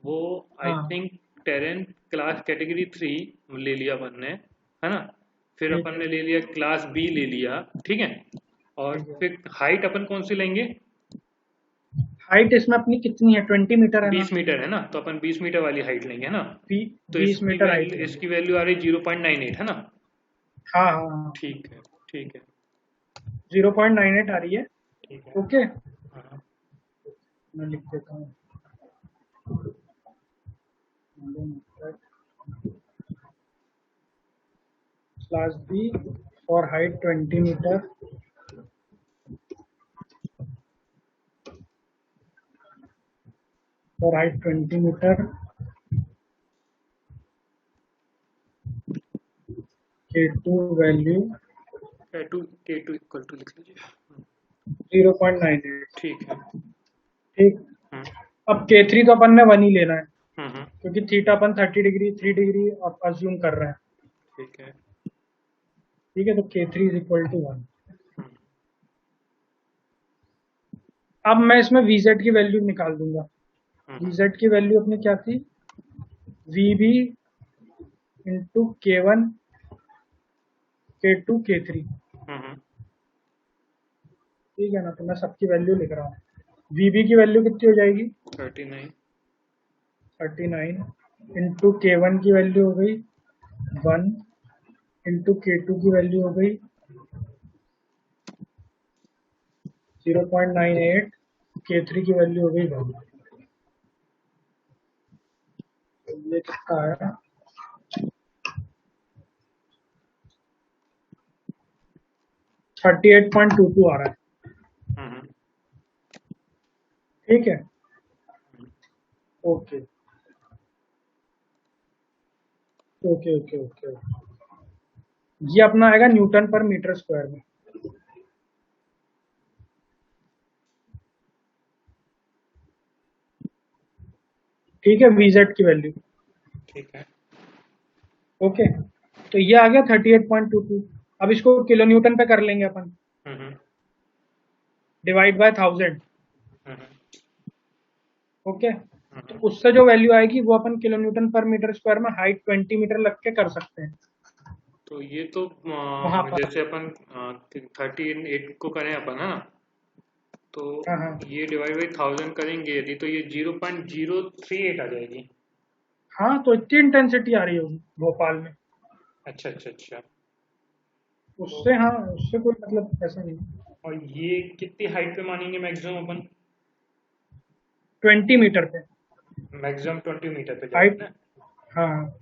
वो आई हाँ थिंक टेरेन क्लास कैटेगरी 3 ले लिया अपन ने है ना। फिर ठीक अपन है ने ले लिया क्लास बी ले लिया ठीक है। और ठीक है। फिर हाइट अपन कौन सी लेंगे हाइट इसमें अपनी कितनी है, 20 मीटर है ना। 20 मीटर है ना तो अपन 20 मीटर वाली हाइट लेंगे है ना। तो 20 मीटर हाइट लेंगे। इसकी वैल्यू आ रही 0.98 है ना। हाँ हाँ हाँ, ठीक है ठीक है 0.98 आ रही है। ठीक है। ओके, हाँ मैं लिख देता हूँ, class B for height 20 metre, for height 20 metre, K two value K2 equal to लिख लीजिए 0.98। ठीक है। ठीक। हम्म अब K3 तो अपन ने 1 ही लेना है, हम्म। क्योंकि थीटा अपन 30 डिग्री 3 डिग्री अज्यूम कर रहे हैं। ठीक है। ठीक है, तो K3 इज इक्वल टू 1। हम्म अब मैं इसमें VZ की वैल्यू निकाल दूंगा। हम्म VZ की वैल्यू अपनी क्या थी? VB into K1 K2 K3। हम्म। ठीक है ना, तो मैं सबकी वैल्यू लिख रहा हूँ। VB की वैल्यू कितनी हो जाएगी? 39। 39 इंटू K1 की वैल्यू हो गई 1 इंटू K2 की वैल्यू हो गई 0.98। K3 की वैल्यू हो गई 1। ये कितना है? 38.22 आ रहा है। हम्म ठीक है, ओके ओके ओके ओके। ये अपना आएगा न्यूटन पर मीटर स्क्वायर में। ठीक है, VZ की वैल्यू। ठीक है। ओके, तो ये आ गया 38.22। अब इसको किलो न्यूटन पे कर लेंगे अपन। हम्म डिवाइड बाय 1000। हम्म ओके, तो हम्म। उससे जो वैल्यू आएगी वो अपन किलो न्यूटन पर मीटर स्क्वायर में हाइट 20 मीटर लग के कर सकते हैं तो ये तो वहां पर। जैसे अपन 38 को करें अपन, है ना? तो हाँ हाँ ये डिवाइड बाई 1000 करेंगे यदि, तो ये 0.038 आ जाएगी। हाँ, तो इतनी इंटेंसिटी आ रही होगी भोपाल में। अच्छा अच्छा अच्छा। तो उससे हाँ, उससे कोई मतलब ऐसा नहीं। और ये कितनी हाइट पे मानेंगे मैक्सिमम अपन? 20 मीटर पे मैक्सिमम 20 मीटर पे हाइट। जाएगा ना? हाँ हाँ।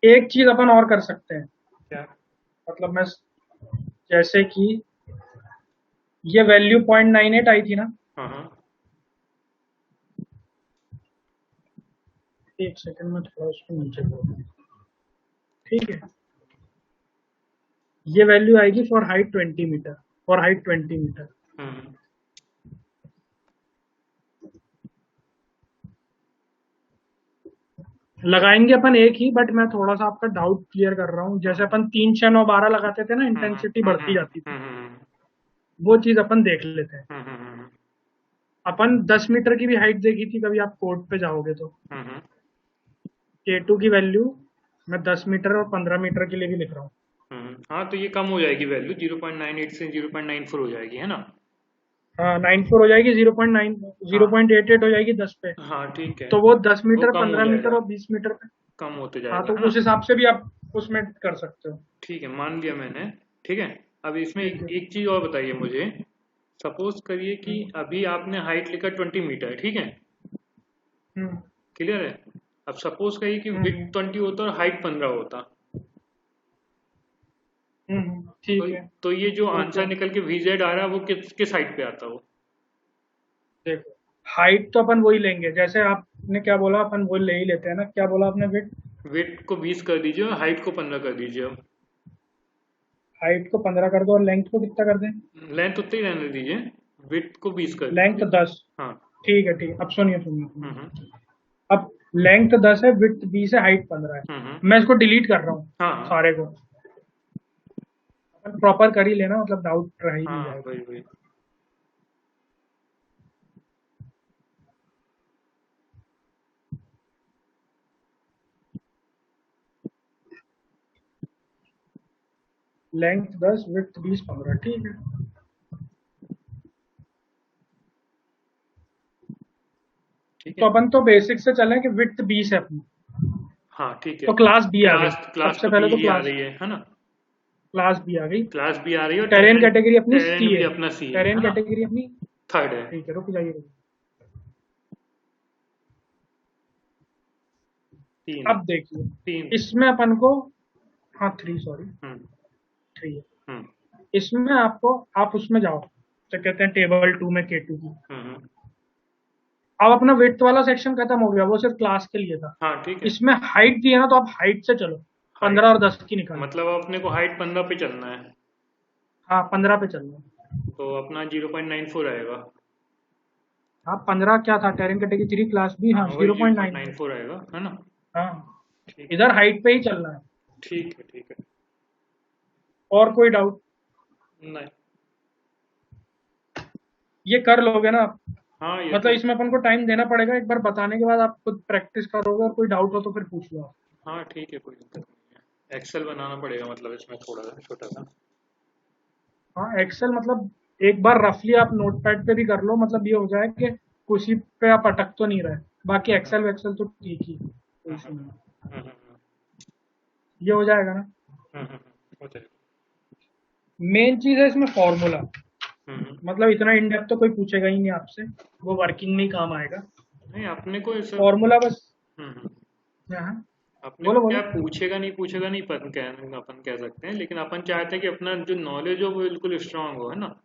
एक चीज अपन और कर सकते हैं। क्या? मतलब मैं, जैसे कि ये वैल्यू 0.98 आई थी ना। हाँ हाँ। एक सेकंड में थोड़ा उसको नीचे करूँ। ठीक है, ये वैल्यू आएगी for height 20 metre. For height 20 metre हम्म लगाएंगे अपन एक ही, बट मैं थोड़ा सा आपका डाउट क्लियर कर रहा हूँ। जैसे हम्म अपन 3 6 9 12 लगाते थे ना, हम्म इंटेंसिटी बढ़ती जाती थी। हम्म वो चीज अपन देख लेते हैं। हम्म अपन 10 मीटर की भी हाइट देखी थी कभी, आप कोर्ट पे जाओगे तो। हम्म। K2 की वैल्यू मैं 10 मीटर और 15 मीटर के लिए भी लिख रहा हूँ। हाँ, तो ये कम हो जाएगी वैल्यू, 0.98 से 0.94 हो जाएगी, है ना? हाँ, 94 हो जाएगी। 0.9 हाँ 0.88 हो जाएगी 10 पे। हाँ, ठीक है। तो वो दस वो मीटर कम हो 15 मीटर जाएगा, और 20 मीटर पे। कम होते हाँ, जाएगा, तो है ना? उस हिसाब से भी आप उसमें कर सकते हो। ठीक है, मान लिया मैंने। ठीक है। अब इसमें ठीक है। एक चीज और बताइए मुझे। सपोज करिए कि हम्म अभी आपने हाइट लिखा 20 मीटर, ठीक है? हम्म क्लियर है? अब सपोज करिए कि विड्थ हम्म 20 होता और हाइट 15 होता। तो ठीक है। तो ये जो ओके, आंसर निकल के VZ आ रहा है वो किस किस हाइट पे आता हो? देखो, हाइट तो अपन वही लेंगे। जैसे आपने क्या बोला, अपन वो ले ही लेते हैं ना। क्या बोला आपने? विथ विड्थ को 20 कर दीजिए और हाइट को 15 कर दीजिए अब। हाइट को 15 कर दो और लेंथ को कितना कर दें? लेंथ उतनी ही रहने दीजिए, विड्थ को 20 कर लेंथ दीजिए। 10। हाँ। ठीक है ठीक है, अब सुनिए सुनिए हम्म सुनिए। अब लेंथ 10 है, विड्थ 20 है, हाइट 15 है। हम्म। मैं इसको डिलीट कर रहा हूँ हाँ हाँ सारे को। अपन प्रॉपर कर ही लेना, मतलब डाउट रह ही नहीं हाँ, जाएगा। वही वही। Length 10, width 20, 15। ठीक है, ठीक तो है। अपन तो बेसिक से चलें कि विड्थ 20 है अपनी। हाँ, ठीक है। तो क्लास बी आ गई। क्लास क्लास सबसे तो पहले बी तो ही आ क्लास रही है ना? क्लास बी आ गई। क्लास बी आ रही है और टेरेन टेरेन, कैटेगरी अपनी टेरेन सी भी है। अपना सी है टेरेन ना? कैटेगरी अपनी। थर्ड है। ठीक है, रुक जाइए। तीन। अब देखिए, तीन। इसमें अपन को, हाँ 3, सॉरी हम्म 3 है। हम्म इसमें आपको, आप उसमें जाओ, क्या कहते हैं, टेबल 2 में K2 की। हम्म। अब अपना विड्थ वाला सेक्शन खत्म हो गया, वो सिर्फ क्लास के लिए था। हाँ, ठीक है। इसमें हाइट दी है ना, तो आप हाइट से चलो। 15 और 10 की निकाल। मतलब अपने को हाइट 15 पे चलना है, हाँ 15 पे चलना है। तो अपना 0.94 आएगा। हाँ 15 क्या था, टेरिन कैटेगरी 3 क्लास भी, हाँ हाँ वही 0.9। 0.94 आएगा, है ना। हाँ ठीक इधर हाइट पे ही चलना है। ठीक है ठीक है। और कोई डाउट? नहीं। ये कर लोगे ना आप? हाँ ये मतलब तो। इसमें अपन को टाइम देना पड़ेगा, एक बार बताने के बाद आप खुद प्रैक्टिस करोगे, और कोई डाउट हो तो फिर पूछ लो आप। हाँ ठीक है, कोई दिक्कत नहीं है। एक्सेल बनाना पड़ेगा मतलब इसमें थोड़ा सा छोटा सा। हाँ एक्सेल मतलब एक बार रफली आप नोटपैड पे भी कर लो, मतलब ये हो जाए कि उसी पे आप अटक तो नहीं रहे। बाकी हम्म एक्सेल वैक्सेल तो ठीक ही है, कोई हम्म इशू नहीं। हम्म हम्म हम्म ये हो जाएगा ना। हो जाएगा। मेन चीज है इसमें फॉर्मूला। हम्म। मतलब इतना इन डेप्थ तो कोई पूछेगा ही नहीं आपसे, वो वर्किंग में ही काम आएगा। नहीं अपने को इस फॉर्मूला बस। हम्म। हाँ अपने को बोलो क्या बोलो। पूछेगा नहीं, अपन कह सकते हैं, लेकिन अपन चाहते हैं कि अपना जो नॉलेज हो वो बिल्कुल स्ट्रांग हो, है ना।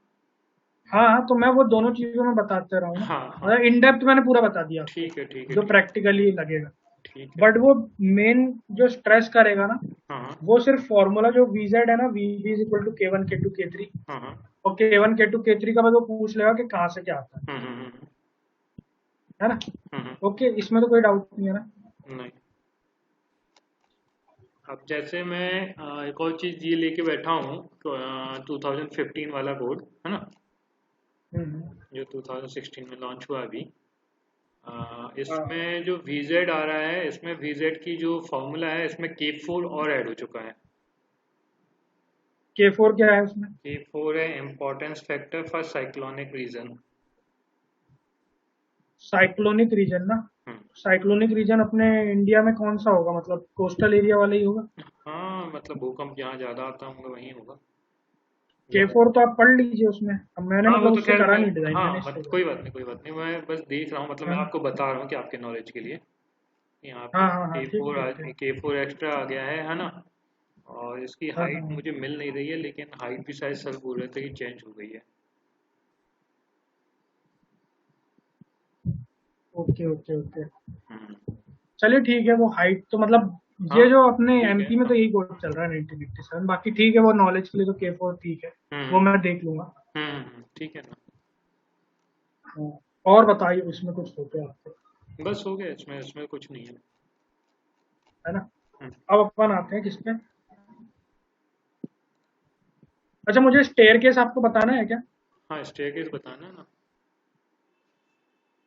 हाँ हाँ, तो मैं वो दोनों चीजों में बताते रहा हूँ ना। हाँ हाँ। मतलब इन डेप्थ मैंने पूरा बता दिया आपको, ठीक है ठीक है जो ठीक है प्रैक्टिकली लगेगा। ठीक है। बट वो मेन जो स्ट्रेस करेगा ना, हाँ हाँ वो सिर्फ फॉर्मूला जो वीजेड है ना, V B is equal to K1 K2 K3, हाँ हाँ। और K1 K2 K3 का बस वो पूछ लेगा कि कहाँ से क्या आता हम्म। है ना। हम्म। ओके, इसमें तो कोई डाउट नहीं है ना। नहीं। अब जैसे मैं एक और चीज़ ये लेके बैठा हूँ, तो 2015 वाला कोड है ना, हम्म, जो 2016 में लॉन्च हुआ अभी। हाँ इसमें जो VZ आ रहा है, इसमें VZ की जो फॉर्मूला है, इसमें K4 और ऐड हो चुका है। K4 क्या है उसमें? K4 है importance factor for cyclonic region. Cyclonic region ना। साइक्लोनिक रीजन अपने इंडिया में कौन सा होगा, मतलब कोस्टल एरिया वाला ही होगा। हाँ मतलब भूकंप जहाँ ज़्यादा आता होंगे वहीं होगा ज़्यादा। K4 तो आप पढ़ लीजिए उसमें, अब मैंने हाँ वो मतलब तो उससे खैर करा मैं, नहीं डिजाइन, मैंने हाँ इससे मत करा। कोई बात नहीं कोई बात नहीं, मैं बस देख रहा हूँ, मतलब मैं है ना। आपको बता रहा हूँ कि आपके नॉलेज के लिए। यहाँ पे हाँ हाँ हाँ, के ठीक फोर ठीक ठीक। K4 एक्स्ट्रा आ गया है ना। और इसकी हाँ हाइट हाँ। मुझे मिल नहीं रही है, लेकिन हाइट भी शायद सर बोल रहे थे कि चेंज हो गई है। Okay okay okay. हम्म। चलिए ठीक है, वो हाइट तो मतलब हाँ ये जो अपने ठीक है एमपी में तो हाँ। यही कोड चल रहा है 1987, बाकी ठीक है, वो नॉलेज के लिए तो K4 ठीक है। वो हम्म मैं देख लूंगा। ठीक है ना। हाँ, और बताइए उसमें कुछ हो तो आपको, बस हो गया, इसमें इसमें कुछ नहीं है। है ना। हम्म। अब अपन आते हैं किस पे। अच्छा, मुझे स्टेयरकेस आपको बताना है क्या? हाँ स्टेयरकेस बताना है ना।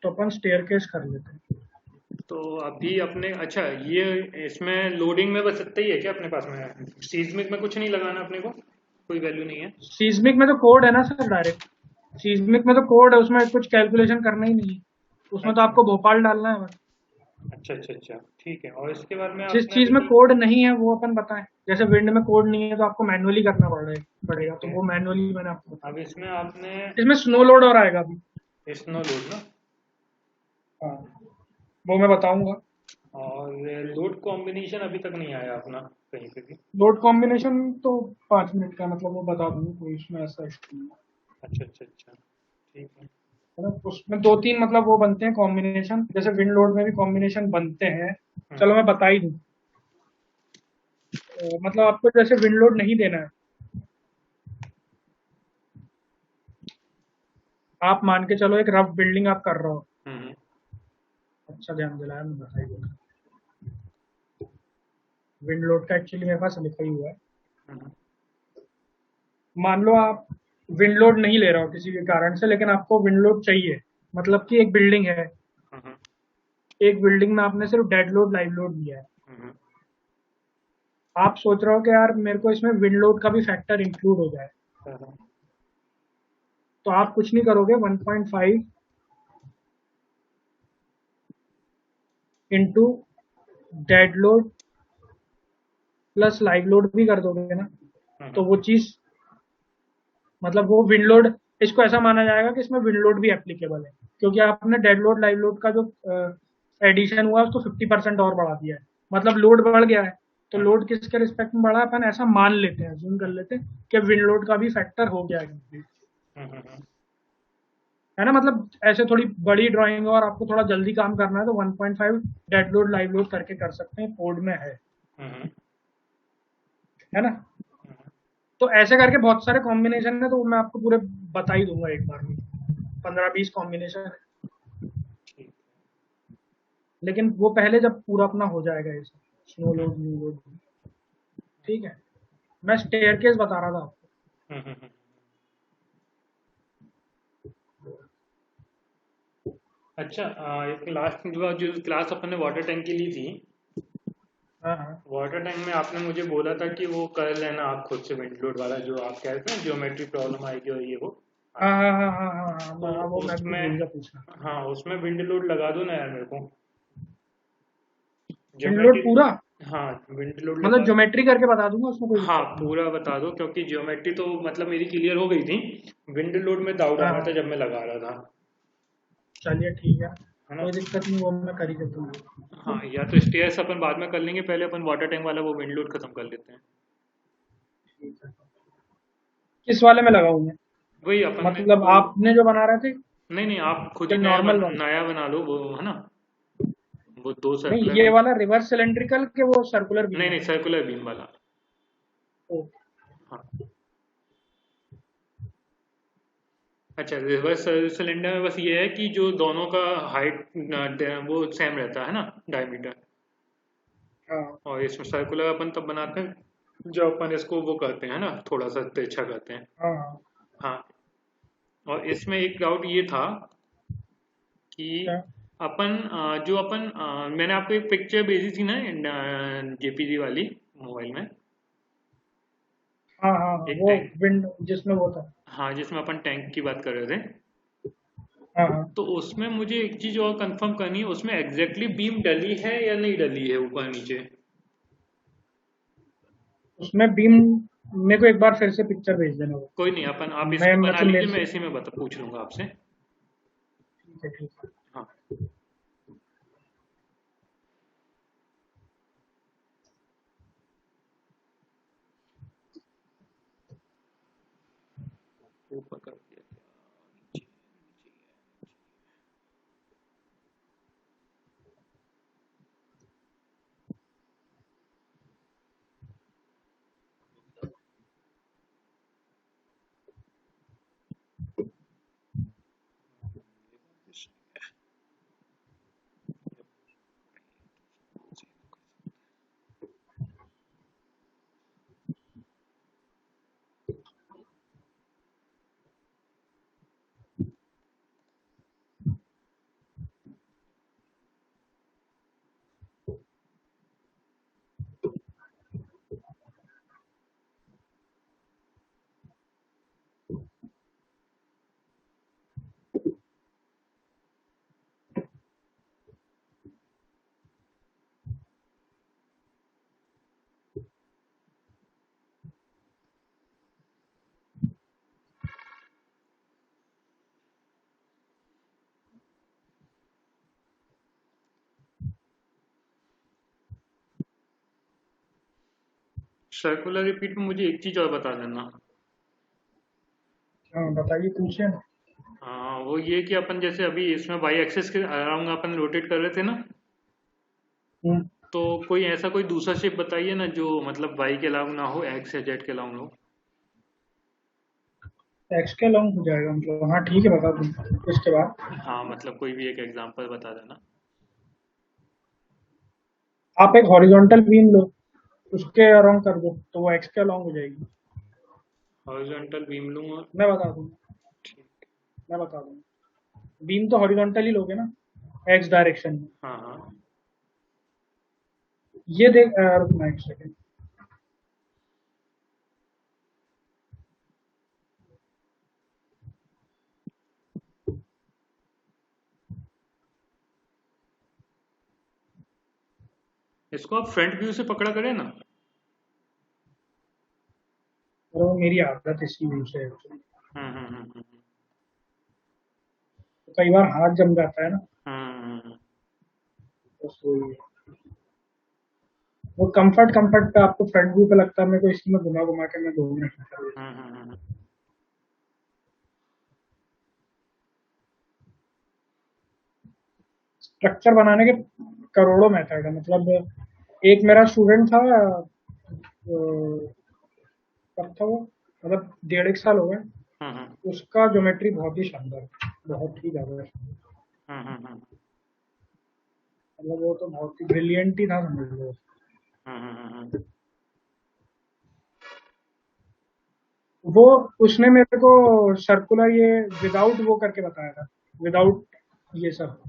तो अपन स्टेयरकेस कर लेते हैं। तो अभी अपने अच्छा, ये इसमें लोडिंग में बस इतना ही है क्या अपने पास में, सीस्मिक में कुछ नहीं लगाना अपने को, कोई वैल्यू नहीं है। सीज्मिक में तो कोड है ना सर डायरेक्ट। सीज्मिक में तो कोड है, उसमें कुछ कैलकुलेशन करना ही नहीं है। उसमें तो अच्छा आपको भोपाल डालना है बस। अच्छा ठीक है, और इसके बारे में जिस आपने चीज अभी में जो। कोड नहीं है वो अपन बताएं। जैसे विंड में कोड नहीं है तो आपको मैनुअली करना पड़ेगा, ठीक तो है। वो मैनुअली मैंने आपको बताया। अब इसमें आपने इसमें स्नो लोड और आएगा अभी। स्नो लोड ना, हाँ, वो मैं बताऊंगा। और लोड कॉम्बिनेशन अभी तक नहीं आया अपना कहीं पे भी। लोड कॉम्बिनेशन तो 5 मिनट का, मतलब वो बता दूंगा, कोई इसमें ऐसा इशू नहीं अच्छा ठीक है। है ना। उसमें दो तीन मतलब वो बनते हैं कॉम्बिनेशन, जैसे विंड लोड में भी कॉम्बिनेशन बनते हैं। चलो हम्म मैं बता ही दूं। मतलब आपको जैसे विंड लोड नहीं देना है, आप मान के चलो एक रफ बिल्डिंग आप कर रहे हो। हम्म अच्छा ध्यान दिलाया, मैं बता ही दूंगा। विंड लोड का एक्चुअली मेरे पास लिखा ही हुआ है। हम्म मान लो आप विंड लोड नहीं ले रहे हो किसी के कारण से, लेकिन आपको विंड लोड चाहिए। मतलब कि एक बिल्डिंग है, हम्म एक बिल्डिंग में आपने सिर्फ डेड लोड लाइव लोड लिया है। हम्म आप सोच रहे हो कि यार मेरे को इसमें विंड लोड का भी फैक्टर इंक्लूड हो जाए। हम्म तो आप कुछ नहीं करोगे, 1.5 into dead load plus live load भी कर दोगे ना, तो हम्म वो चीज, मतलब वो विंड लोड, इसको ऐसा माना जाएगा कि इसमें विंड लोड भी एप्लीकेबल है, क्योंकि आपने डेड लोड लाइव लोड का जो एडिशन हुआ है उसको 50% और बढ़ा दिया है। मतलब लोड बढ़ गया है। तो हम्म लोड किसके रिस्पेक्ट में बढ़ा है, अपन ऐसा मान लेते हैं, जूम कर लेते हैं कि विंड लोड का भी फैक्टर हो गया है complete। हम्म है ना। मतलब ऐसे थोड़ी बड़ी ड्राइंग और आपको थोड़ा जल्दी काम करना है तो 1.5 डेड लोड लाइव लोड करके कर सकते हैं, कोड में है। हम्म है ना। तो ऐसे करके बहुत सारे कॉम्बिनेशन है, तो मैं आपको पूरे बता ही दूंगा एक बार में, 15-20 कॉम्बिनेशन। ठीक। लेकिन वो पहले जब पूरा अपना हो जाएगा ये सब, स्नो लोड न्यू लोड, ठीक है। मैं स्टेयरकेस बता रहा था आपको। हम्म, हम्म, हम्म। अच्छा, एक लास्ट जो क्लास अपन ने वाटर टैंक की ली थी, हाँ हाँ वाटर टैंक में आपने मुझे बोला था कि वो कर लेना आप खुद से विंड लोड वाला, जो आप कह रहे थे ना ज्योमेट्री प्रॉब्लम आएगी और ये वो। हाँ हाँ, हाँ हाँ हाँ हाँ हाँ, तो वो मैं भी भूल उसमें, गया पूछना। हाँ उसमें विंड लोड लगा दो ना यार मेरे को, विंड लोड ज्योमेट्री। पूरा, हाँ, विंड लोड मतलब लगा। ज्योमेट्री करके बता दूंगा, उसमें कोई हाँ दिक्कत नहीं। पूरा बता दो, क्योंकि ज्योमेट्री तो मतलब मेरी क्लियर हो गई थी, विंड लोड में डाउट आ हाँ रहा था हाँ, जब मैं लगा रहा था। चलिए ठीक है, है ना। कोई दिक्कत नहीं, वो मैं कर ही देता हूँ। हाँ, या तो स्टेयर्स अपन बाद में कर लेंगे, पहले अपन वाटर टैंक वाला वो विंड लोड खत्म कर लेते हैं। ठीक है। किस वाले में लगाऊं मैं? वही अपन ने मतलब जो, आपने जो बना रहे थे, नहीं नहीं आप खुद कि ही नॉर्मल वाला? नया बना लो वो, है ना। वो दो नहीं, सर्कुलर ये बीम। वाला रिवर्स सिलेंड्रिकल के वो सर्कुलर बीम नहीं नहीं, वाला? सर्कुलर बीम वाला। ओके। हाँ। अच्छा, रिवर्स सिलेंडर में बस ये है कि जो दोनों का हाइट वो सेम रहता है ना, डायमीटर। हाँ और इसमें सर्कुलर अपन तब बनाते हैं जब अपन इसको वो करते हैं ना, थोड़ा सा तिरछा करते हैं। हाँ हाँ। हाँ। और इसमें एक डाउट ये था कि क्या? अपन जो अपन मैंने आपको एक पिक्चर भेजी थी ना, जेपीजी वाली, मोबाइल में। हाँ हाँ हाँ, एक वो टैंक। विंड जिसमें वो था। हाँ, जिसमें अपन टैंक की बात कर रहे थे। हाँ हाँ, तो उसमें मुझे एक चीज और कंफर्म करनी है, उसमें एग्जैक्टली बीम डली है या नहीं डली है ऊपर नीचे। उसमें बीम, मेरे को एक बार फिर से पिक्चर भेज देना वो। कोई नहीं, अपन आप मैं इसमें बना मतलब मेरे लीजिए, मैं से, इसी में बता पूछ लूंगा आपसे। ठीक है ठीक है। हाँ। ऊपर कर दिया क्या? नीचे, नीचे है, नीचे। ये बात भी सही है। सर्कुलर रिपीट में मुझे एक चीज और बता देना। हाँ बताइए, पूछिए ना। हाँ, वो ये कि अपन जैसे अभी इसमें वाई एक्सिस के अराउंड अपन रोटेट कर रहे थे ना, हम्म, तो कोई ऐसा कोई दूसरा शेप बताइए ना जो मतलब वाई के अलाउ ना हो, एक्स या जेड के अलाउ ना हो। एक्स के लॉन्ग हो जाएगा मतलब, हाँ ठीक है, बता दूँ इसके बाद। हाँ, मतलब कोई भी एक एग्जांपल बता देना। आप एक हॉरिजॉन्टल बीम लो, उसके अराउंड कर दो, तो वो एक्स के लॉन्ग हो जाएगी। हॉरिजॉन्टल बीम लूंगा। मैं बता दूंगा, ठीक। मैं बता दूंगा। बीम तो हॉरिजॉन्टल ही लोगे ना, एक्स डायरेक्शन में। हाँ हाँ। ये देख, रुकना एक सेकेंड। इसको आप फ्रंट व्यू से पकड़ा करें ना। और वो मेरी आदत इसी व्यू से है actually। हम्म। तो कई बार हाथ जम जाता है ना, हम्म। बस वही है। वो कंफर्ट कंफर्ट पे आपको फ्रंट व्यू पे लगता है, मेरे को इसी में घुमा घुमा के मैं 2 मिनट खींचा लेता हम्म। हूँ। स्ट्रक्चर बनाने के करोड़ों मेथड है, मतलब एक मेरा स्टूडेंट था, कब था वो, मतलब 1.5 एक साल हो गए। हम्म उसका ज्योमेट्री बहुत ही शानदार है, बहुत ही ज्यादा शानदार। हम्म हम्म मतलब वो तो बहुत ही ब्रिलियंट ही था, समझ लो। हम्म वो उसने मेरे को सर्कुलर ये विदाउट वो करके बताया था, विदाउट ये सब।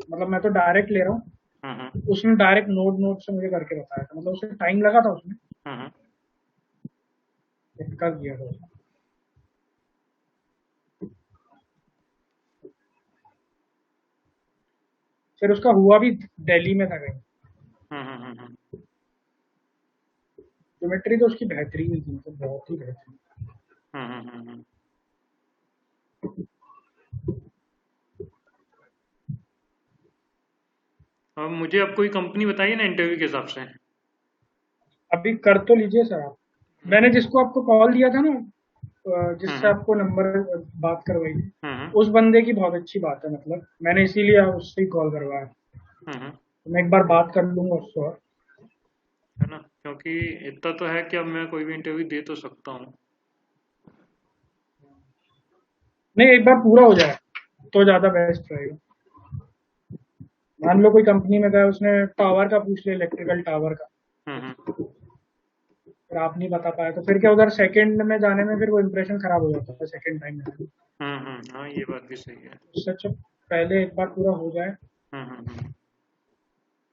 मतलब मैं तो डायरेक्ट ले रहा हूँ, हम्म उसने डायरेक्ट नोट नोट से मुझे करके बताया था। मतलब उसमें टाइम लगा था, उसमें हम्म इतना किया था उसने। फिर उसका हुआ भी दिल्ली में था कहीं। हम्म। ज्योमेट्री तो उसकी बेहतरीन थी, मतलब बहुत ही बेहतरीन। हम्म। अब मुझे अब कोई कंपनी बताइए ना इंटरव्यू के हिसाब से। अभी कर तो लीजिए सर आप। मैंने जिसको आपको कॉल दिया था ना, जिससे हम्म आपको नंबर बात करवाई थी, हम्म उस बंदे की बहुत अच्छी बात है। मतलब मैंने इसीलिए उससे ही कॉल करवाया। हम्म। तो मैं एक बार बात कर लूंगा उससे और। है ना, क्योंकि इतना तो है कि अब मैं कोई भी इंटरव्यू दे तो सकता हूँ। नहीं, एक बार पूरा हो जाए तो ज्यादा बेस्ट रहेगा। मान लो कोई कंपनी में गया, उसने टावर का पूछ लिया, इलेक्ट्रिकल टावर का, हम्म फिर आप नहीं बता पाए तो फिर क्या, उधर सेकंड में जाने में फिर वो इम्प्रेशन खराब हो जाता है सेकंड टाइम में। हाँ ये बात भी सही है। उससे अच्छा पहले एक बार पूरा हो जाए, हम्म।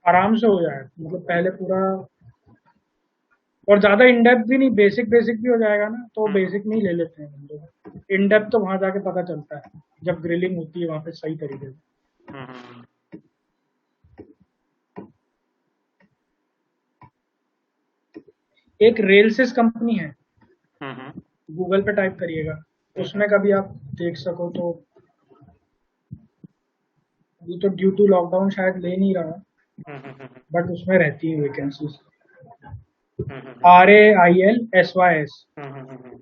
आराम से हो जाए, मतलब पहले पूरा। और ज्यादा इन डेप्थ भी नहीं, बेसिक बेसिक भी हो जाएगा ना, तो हम्म बेसिक में ही ले लेते हैं बंदे। इन डेप्थ तो वहां जाके पता चलता है, जब ग्रिलिंग होती है वहां पे सही तरीके से। हम्म एक रेलसिस कंपनी है, हम्म गूगल पे टाइप करिएगा, हम्म उसमें कभी आप देख सको तो। अभी तो ड्यू टू लॉकडाउन शायद ले नहीं रहा, हम्म बट उसमें रहती है वैकेंसीज। हम्म RAILSYS। हम्म।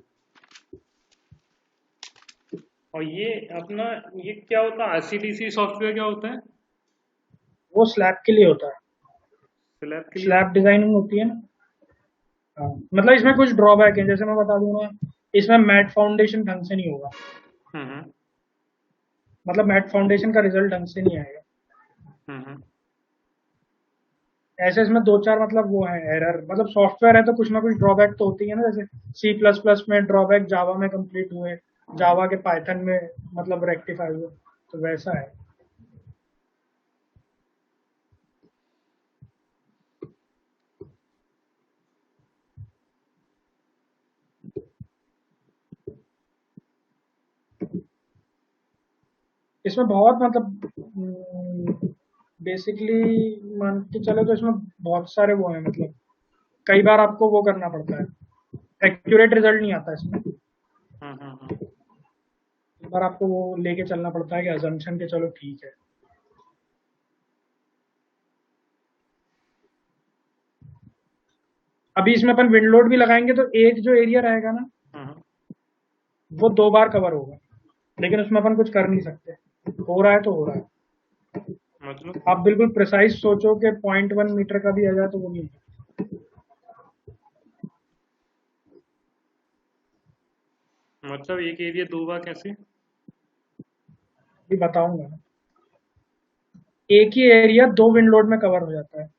और ये अपना, ये क्या होता है आरसीडीसी सॉफ्टवेयर, क्या होता है? वो स्लैब के लिए होता है। स्लैब के लिए स्लैब होता डिजाइनिंग होती है ना। हाँ, मतलब इसमें कुछ ड्रॉबैक है, जैसे मैं बता दूं ना, इसमें मैट फाउंडेशन ढंग से नहीं होगा। है? मतलब मैट फाउंडेशन का रिजल्ट ढंग से नहीं आएगा। हम्म ऐसे इसमें दो चार मतलब वो है एरर, मतलब सॉफ्टवेयर है तो कुछ ना कुछ ड्रॉबैक तो होती है ना, जैसे C++ में ड्रॉबैक जावा में कंप्लीट हुए, जावा के पाइथन में मतलब रेक्टिफाई हुए, तो वैसा है। इसमें बहुत मतलब बेसिकली मान के चलो तो इसमें बहुत सारे वो हैं, मतलब कई बार आपको वो करना पड़ता है, एक्यूरेट रिजल्ट नहीं आता इसमें। हम्म। एक बार आपको वो लेके चलना पड़ता है कि अजम्पशन के चलो ठीक है। अभी इसमें अपन विंड लोड भी लगाएंगे तो एक जो एरिया रहेगा ना, हम्म। वो 2 बार कवर होगा, लेकिन उसमें अपन कुछ कर नहीं सकते। हो रहा है तो हो रहा है। मतलब आप बिल्कुल प्रिसाइज सोचो कि 0.1 मीटर का भी आ जाए तो वो नहीं है। मतलब एक एरिया दो बार कैसे? अभी बताऊंगा मैं। एक ही एरिया 2 विंड लोड में कवर हो जाता है।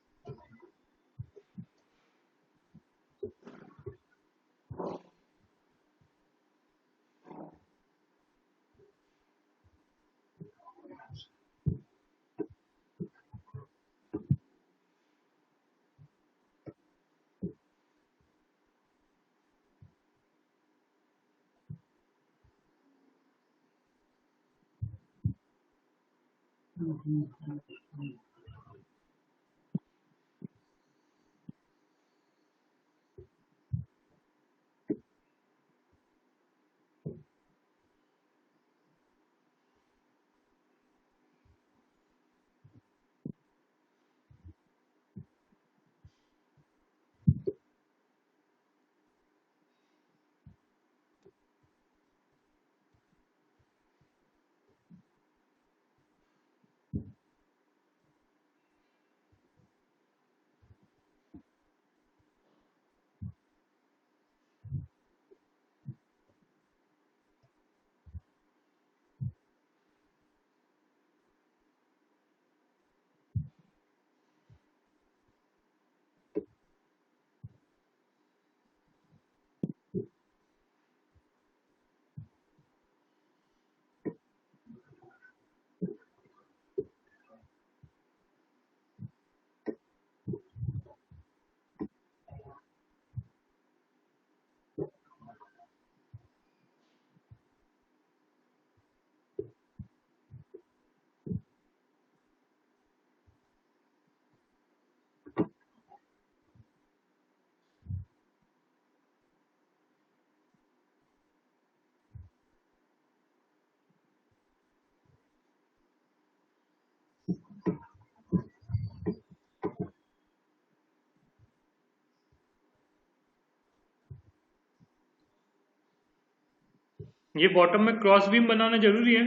ये बॉटम में क्रॉस बीम बनाना जरूरी है?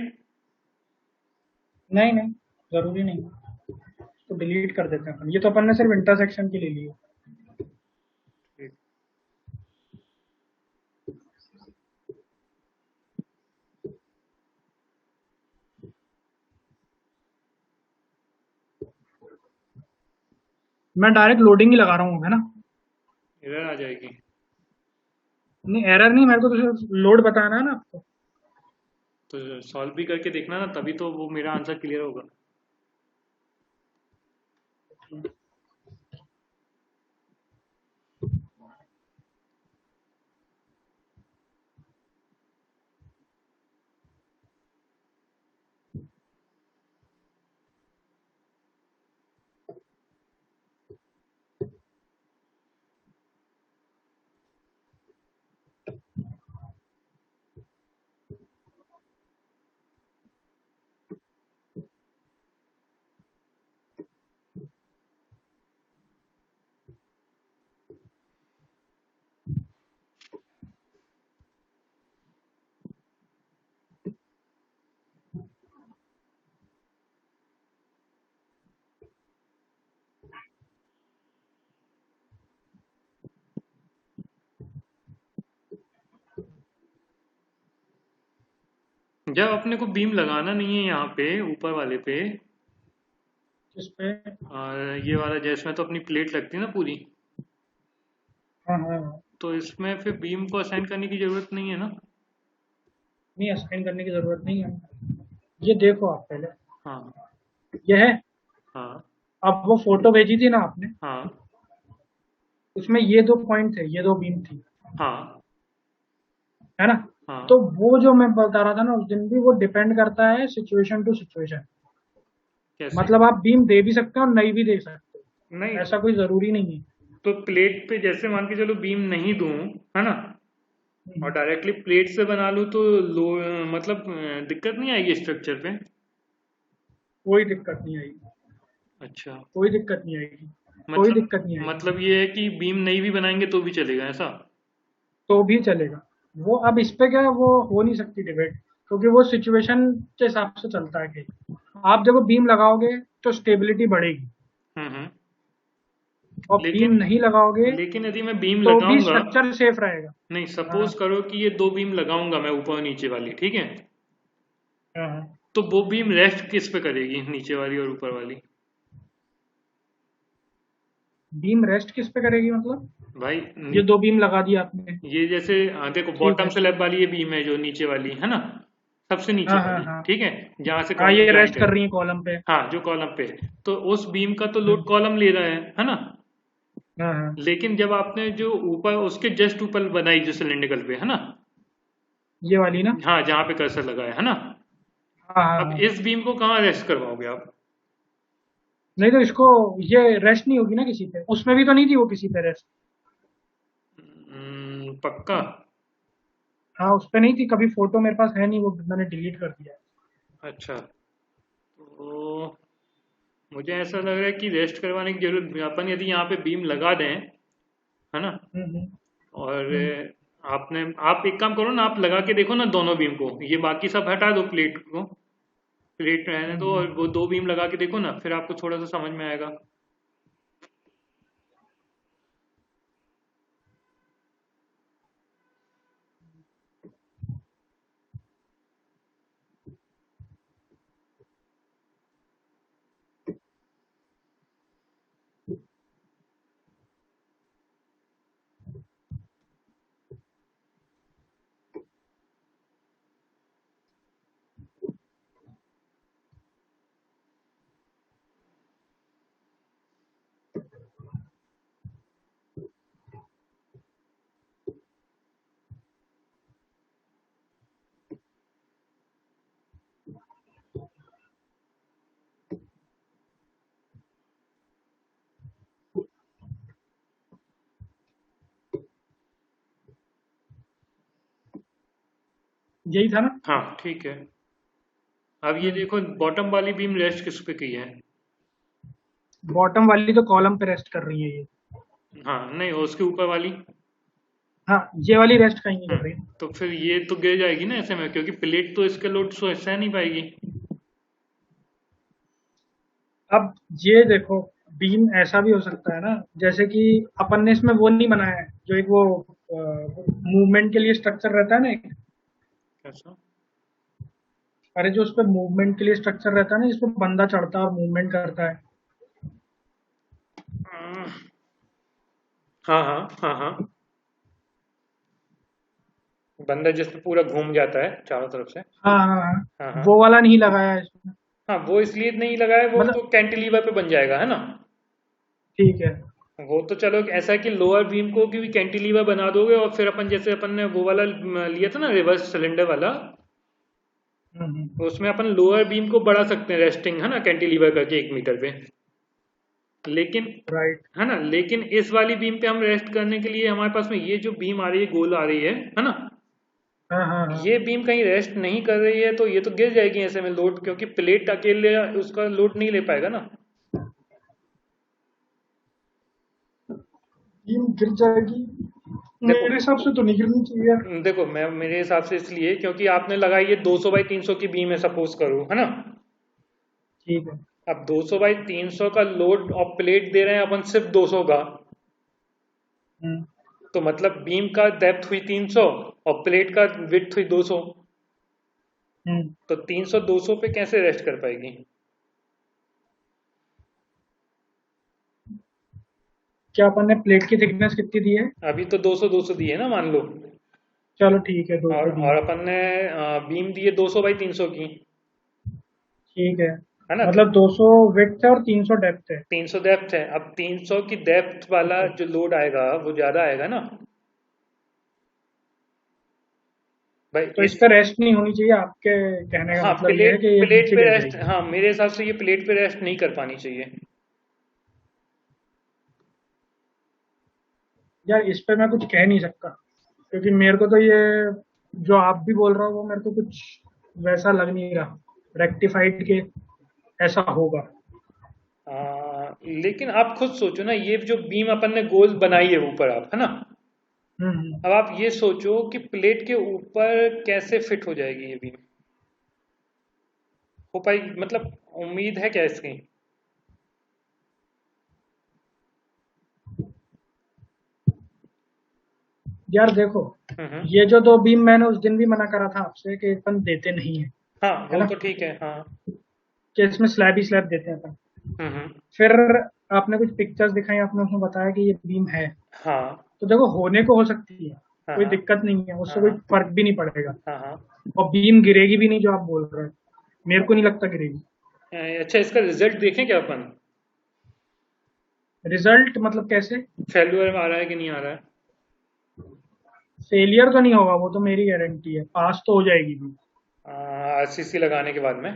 नहीं नहीं, जरूरी नहीं, तो डिलीट कर देते हैं अपन, ये तो अपन ने सिर्फ इंटरसेक्शन के लिए लिया। मैं डायरेक्ट लोडिंग ही लगा रहा हूँ, है ना? एरर आ जाएगी। नहीं, एरर नहीं, मेरे को तो सिर्फ लोड बताना है ना आपको। तो सॉल्व भी करके देखना ना, तभी तो वो मेरा आंसर क्लियर होगा। जब अपने को बीम लगाना नहीं है यहाँ पे ऊपर वाले पे, इस पे। ये वाला जिसमें तो अपनी प्लेट लगती है ना पूरी, हाँ हाँ हाँ। तो इसमें फिर बीम को असाइन करने की जरूरत नहीं है ना? नहीं, असाइन करने की जरूरत नहीं है। ये देखो आप पहले, हाँ ये है। हाँ अब वो फोटो भेजी थी ना आपने, हाँ उसमें ये दो पॉइंट थे, ये दो बीम थी, हाँ है ना? हाँ। तो वो जो मैं बता रहा था ना उस दिन भी, वो डिपेंड करता है सिचुएशन टू सिचुएशन। कैसे? मतलब आप बीम दे भी सकते हो और नहीं भी दे सकते नहीं, हो, ऐसा कोई जरूरी नहीं है। तो प्लेट पे जैसे मान के चलो बीम नहीं दूं, है ना, और हम्म, डायरेक्टली प्लेट से बना लूं तो लो, मतलब दिक्कत नहीं आएगी स्ट्रक्चर पे? कोई दिक्कत नहीं आएगी, अच्छा। कोई दिक्कत नहीं आएगी, कोई मतलब दिक्कत नहीं आएगी। मतलब ये है कि बीम नहीं भी बनाएंगे तो भी चलेगा ऐसा? तो भी चलेगा। वो अब इस पे क्या है, वो हो नहीं सकती डिबेट, क्योंकि वो सिचुएशन के हिसाब से चलता है कि आप जब बीम लगाओगे तो स्टेबिलिटी बढ़ेगी, हम्म। और बीम लेकिन नहीं लगाओगे लेकिन यदि मैं बीम तो भी लगाऊंगा, स्ट्रक्चर सेफ रहेगा। नहीं हाँ सपोज करो कि ये दो बीम लगाऊंगा मैं ऊपर और नीचे वाली, ठीक है, हाँ हाँ। तो वो बीम रेस्ट किस पे करेगी, नीचे वाली और ऊपर वाली? बीम रेस्ट किस पे करेगी मतलब? भाई ये दो बीम लगा दिया आपने। ये जैसे देखो ठीक बॉटम है। स्लैब वाली ये बीम है जो नीचे वाली है ना, सबसे नीचे हाँ हाँ वाली, हाँ। ठीक है, जहां से हाँ, कॉलम ये ज्वाइंट रेस्ट है। कर रही है कॉलम पे। हाँ जो कॉलम पे है, तो उस बीम का तो लोड हम्म, कॉलम ले रहा है ना? हाँ हाँ। लेकिन जब आपने जो ऊपर उसके जस्ट ऊपर बनाई जो सिलेंड्रिकल पे, है ना, ये वाली ना? हाँ जहाँ पे कर्सर लगाया है ना, हाँ हाँ अब हाँ। इस बीम को कहाँ रेस्ट करवाओगे आप? नहीं तो इसको, ये रेस्ट नहीं होगी ना किसी पे, उसमें भी तो नहीं थी वो किसी पे रेस्ट। पक्का? हाँ, उस पे नहीं थी कभी, फोटो मेरे पास है नहीं, वो मैंने डिलीट कर दिया है। अच्छा, तो मुझे ऐसा लग रहा है कि रेस्ट करवाने की जरूरत, अपन यदि यहाँ पे बीम लगा दें, है ना, हम्म और हम्म आपने आप एक काम करो ना, आप लगा के देखो ना दोनों बीम को, ये बाकी सब हटा दो, प्लेट को प्लेट रहने दो, हम्म। और वो दो बीम लगा के देखो ना, फिर आपको थोड़ा सा समझ में आएगा। यही था ना? हाँ ठीक है। अब ये हम्म। देखो बॉटम वाली बीम रेस्ट किस पे की है? बॉटम वाली तो कॉलम पे रेस्ट कर रही है ये। हाँ नहीं, और उसके ऊपर वाली? हाँ, ये वाली रेस्ट कहीं नहीं कर रही। तो फिर ये तो गिर जाएगी ना ऐसे में, क्योंकि प्लेट तो इसके लोड सो सह नहीं पाएगी। अब ये देखो, बीम ऐसा भी हो सकता है ना, जैसे कि अपन ने इसमें वो नहीं बनाया है, जो एक वो मूवमेंट के लिए स्ट्रक्चर रहता है ना एक। कैसा? अरे जो उस पे मूवमेंट के लिए स्ट्रक्चर रहता है ना, जिसपे बंदा चढ़ता है और मूवमेंट करता है। हाँ हाँ हाँ हाँ, बंदा जिस पे पूरा घूम जाता है चारों तरफ से। हाँ हाँ हाँ, हाँ हाँ। वो वाला नहीं लगाया है इसमें। हाँ, वो इसलिए नहीं लगा है, वो तो मतलब कैंटिलीवर पे बन जाएगा, है ना। ठीक है। वो तो चलो ऐसा है कि लोअर बीम को भी कैंटिलीवर बना दोगे, और फिर अपन जैसे अपन ने वो वाला लिया था ना, रिवर्स सिलेंडर वाला, तो उसमें अपन लोअर बीम को बढ़ा सकते हैं रेस्टिंग, है ना, कैंटिलीवर करके 1 मीटर पे। लेकिन, राइट। है ना, लेकिन इस वाली बीम पे हम रेस्ट करने के लिए हमारे पास में ये जो बीम आ रही है, गोल आ रही है ना, हाँ हाँ ये हाँ। बीम कहीं रेस्ट नहीं कर रही है, तो ये तो गिर जाएगी ऐसे में लोड, क्योंकि प्लेट अकेले उसका लोड नहीं ले पाएगा ना। बीम गिर जाएगी? देखो, मेरे हिसाब से तो नहीं गिरनी चाहिए यार। देखो मैं मेरे हिसाब से इसलिए क्योंकि आपने लगाई है 200 बाई 300 की बीम है, सपोज करो, है ना। ठीक है। अब 200 बाई 300 का लोड और प्लेट दे रहे हैं अपन सिर्फ 200 का, हम्म तो मतलब बीम का डेप्थ हुई 300 और प्लेट का विड्थ हुई 200, हम्म। तो 300 200 पे कैसे रेस्ट कर पाएगी। क्या अपन ने प्लेट की थिकनेस कितनी दी है? अभी तो 200 200 दिए ना, मान लो। चलो ठीक है, 200 दी और है। अपन ने बीम दी है 200 बाई 300 की, ठीक है। है ना। तो मतलब 200 विड्थ है और 300 डेप्थ है। 300 डेप्थ है, अब 300 की डेप्थ वाला ओके। जो लोड आएगा वो ज्यादा आएगा ना भाई तो इस इस। पे रेस्ट नहीं होनी चाहिए, आपके कहने का हाँ, मतलब ये है प्लेट कि ये प्लेट नीचे पे गिर रेस्ट, जाएगी। हाँ मेरे हिसाब से ये प्लेट पे रेस्ट नहीं कर पानी चाहिए। यार इस पे मैं कुछ कह नहीं सकता, क्योंकि मेरे को तो ये जो आप भी बोल रहे हो वो मेरे को कुछ वैसा लग नहीं रहा रेक्टिफाइड के ऐसा होगा। लेकिन आप खुद सोचो ना, ये जो बीम अपन ने गोल बनाई है ऊपर, आप, है ना, हम्म। अब आप ये सोचो कि प्लेट के ऊपर कैसे फिट हो जाएगी ये बीम, हो पाएगी मतलब, उम्मीद है क्या इसकी। यार देखो, हम्म। ये जो दो बीम मैंने उस दिन भी मना करा था आपसे कि अपन देते नहीं है, हाँ, है वो ना, तो ठीक है, हाँ। कि इसमें स्लैब ही स्लैब देते हैं अपन। हम्म। फिर आपने कुछ पिक्चर्स दिखाई, आपने उसमें बताया कि ये बीम है। हाँ तो देखो, होने को हो सकती है, हाँ कोई हाँ दिक्कत नहीं है, हाँ उससे कोई हाँ फर्क भी नहीं पड़ेगा। हाँ हाँ। और बीम गिरेगी भी नहीं जो आप बोल रहे हैं, मेरे को नहीं लगता गिरेगी। अच्छा, इसका रिजल्ट देखें क्या अपन, रिजल्ट मतलब कैसे? फेल्यूर आ रहा है कि नहीं आ रहा है। फेलियर तो नहीं होगा, वो तो मेरी गारंटी है, पास तो हो जाएगी भी। आरसीसी लगाने के बाद में।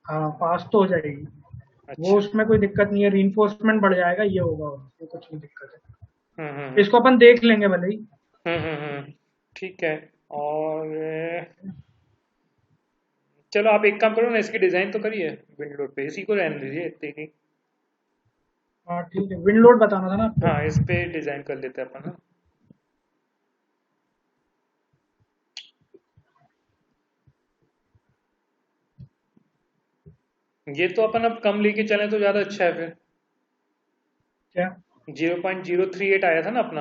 हाँ, पास तो हो जाएगी। वो अच्छा। उसमें कोई दिक्कत नहीं है, रीइंफोर्समेंट बढ़ जाएगा, ये होगा, उसमें कुछ नहीं दिक्कत है। हम्म। इसको अपन देख लेंगे भले ही। ठीक है। और चलो आप एक काम करो ना, इसकी डिजाइन तो करिए, विंडो पे इसी को रहने दीजिए इतने की। हाँ ठीक है, विंड लोड बताना था ना आपको। हाँ, इस पे डिजाइन कर लेते हैं अपन ना। ये तो अपन अब कम लेके चले तो ज्यादा अच्छा है फिर। क्या? 0.038 आया था ना अपना।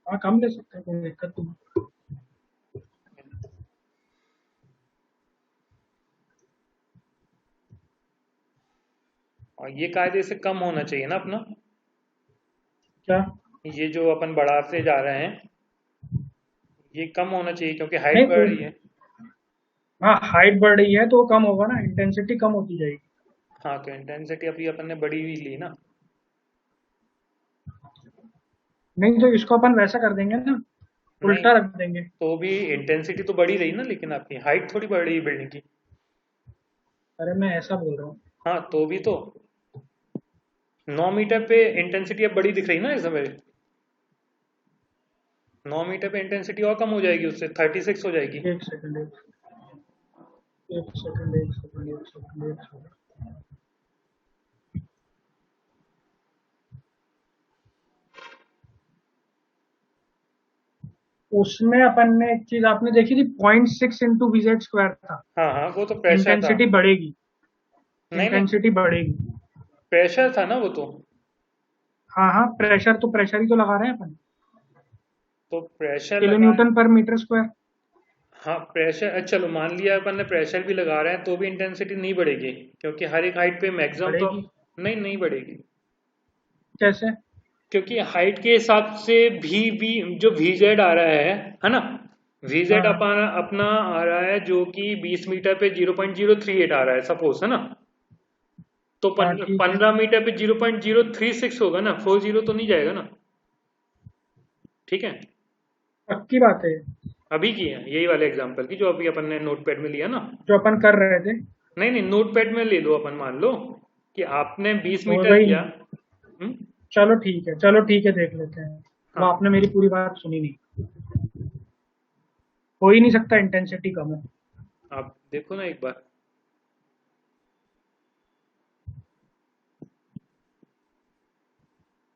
हाँ, कम ले सकते हैं, कोई दिक्कत नहीं। और ये कायदे से कम होना चाहिए ना अपना, क्या? ये जो अपन बढ़ाते जा रहे हैं, ये कम होना चाहिए क्योंकि नहीं हाइट बढ़ रही है। हाँ, हाइट बढ़ रही है तो वो कम होगा ना, इंटेंसिटी कम होती जाएगी। हाँ, तो इंटेंसिटी अभी अपन ने बढ़ी हुई ली ना। नहीं तो इसको अपन वैसा कर देंगे ना, नहीं, उल्टा रख देंगे। तो भी इंटेंसिटी तो बढ़ी रही ना, लेकिन आपकी हाइट थोड़ी बढ़ रही है बिल्डिंग की। अरे मैं ऐसा बोल रहा हूँ। हाँ, तो भी तो 9 मीटर पे इंटेंसिटी अब बड़ी दिख रही ना इस समय। 9 मीटर पे इंटेंसिटी और कम हो जाएगी, उससे 36 हो जाएगी। एक सेकंड, एक सेकंड, एक सेकंड, एक सेकंड, एक सेकंड। उसमें अपन ने एक चीज आपने देखी थी, 0.6 इंटू VZ स्क्वायर था। हाँ हाँ, वो तो प्रेशर था। इंटेंसिटी बढ़ेगी, नहीं नहीं, इंटेंसिटी बढ़ेगी। प्रेशर था ना वो तो। हाँ हाँ, प्रेशर तो प्रेशर ही तो लगा रहे हैं अपन। तो प्रेशर किलो लगा। न्यूटन पर मीटर स्क्वायर। हाँ प्रेशर, चलो मान लिया अपन ने प्रेशर भी लगा रहे हैं तो भी इंटेंसिटी नहीं बढ़ेगी, क्योंकि हर एक हाइट पे मैक्सिमम तो। बढ़ेगी नहीं नहीं बढ़ेगी, कैसे? क्योंकि हाइट के हिसाब से भी जो VZ आ रहा है ना। VZ हाँ अपना अपना आ रहा है जो कि 20 मीटर पे 0.038 आ रहा है सपोज, है ना। तो हाँ, ठीक है। 15 मीटर पे 0.036 होगा ना, 40 तो नहीं जाएगा ना। ठीक है। पक्की बात है, अभी की है यही वाले एग्जांपल की जो अभी अपन ने नोट पैड में लिया ना। जो अपन कर रहे थे। नहीं नहीं, नोट पैड में ले लो, अपन मान लो कि आपने 20 तो मीटर वही, लिया। हम्म। चलो ठीक है, चलो ठीक है, देख लेते हैं। वो हाँ, आपने मेरी पूरी बात सुनी नहीं। हो ही नहीं सकता इंटेंसिटी कम है। आप देखो ना एक बार।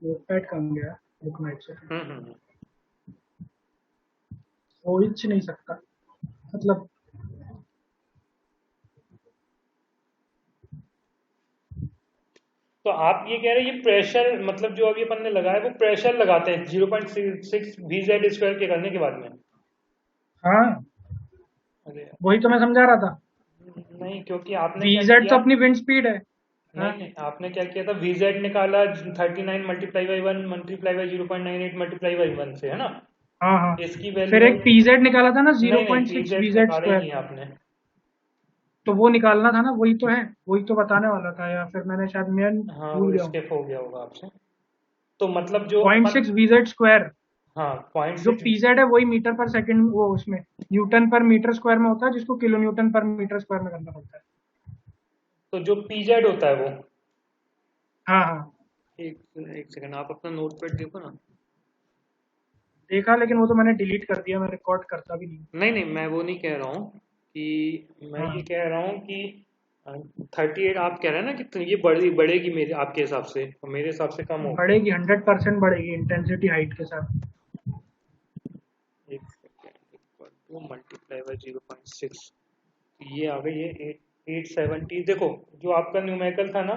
वो पैड कम गया, रुकना एक सेकंड। हम्म। हो ही नहीं सकता, मतलब। तो आप ये कह रहे हैं ये प्रेशर, मतलब जो अभी अपन ने लगाया वो प्रेशर लगाते हैं 0.6 VZ स्क्वायर के करने के बाद में। हाँ, अरे यार, वही तो मैं समझा रहा था। नहीं, क्योंकि आपने क्या VZ तो किया। अपनी विंड स्पीड है। नहीं हाँ नहीं, आपने क्या किया था, VZ निकाला 39 multiply by 1 multiply by 0.98 multiply by 1 से, है ना। हाँ हाँ। इसकी फिर वैल्यू। एक PZ निकाला था ना, जीरो नहीं नहीं, पॉइंट सिक्स PZ वीजेड निकाला ही स्क्वायर नहीं आपने। तो वो निकालना था ना, वही तो है। वही तो बताने वाला था, या फिर मैं हाँ, भूल वो गया हूँ। स्किप हो गया होगा आपसे। तो मतलब जो पॉइंट अपन। सिक्स वीजेड स्क्वायर हाँ, पॉइंट जो सिक्स। PZ है वही मीटर पर सेकंड, वो उसमें न्यूटन पर मीटर स्क्वायर में होता है, जिसको किलो न्यूटन पर मीटर स्क्वायर में करना पड़ता है। तो जो PZ होता है वो। हाँ हाँ, एक एक सेकंड, आप अपना नोट पैड देखो ना। देखा, लेकिन वो तो मैंने डिलीट कर दिया, मैं रिकॉर्ड करता भी नहीं। नहीं नहीं, मैं वो नहीं कह रहा हूँ कि, मैं ये हाँ, कह रहा हूँ कि 38 आप कह रहे हैं ना कि तो ये बढ़ेगी मेरे आपके हिसाब से, और मेरे हिसाब से कम होगी। बढ़ेगी, 100% बढ़ेगी इंटेंसिटी हाइट के साथ। एक second, equal to multiply by 0.6। ये आ गई है 870। देखो, जो आपका न्यूमेरिकल था ना,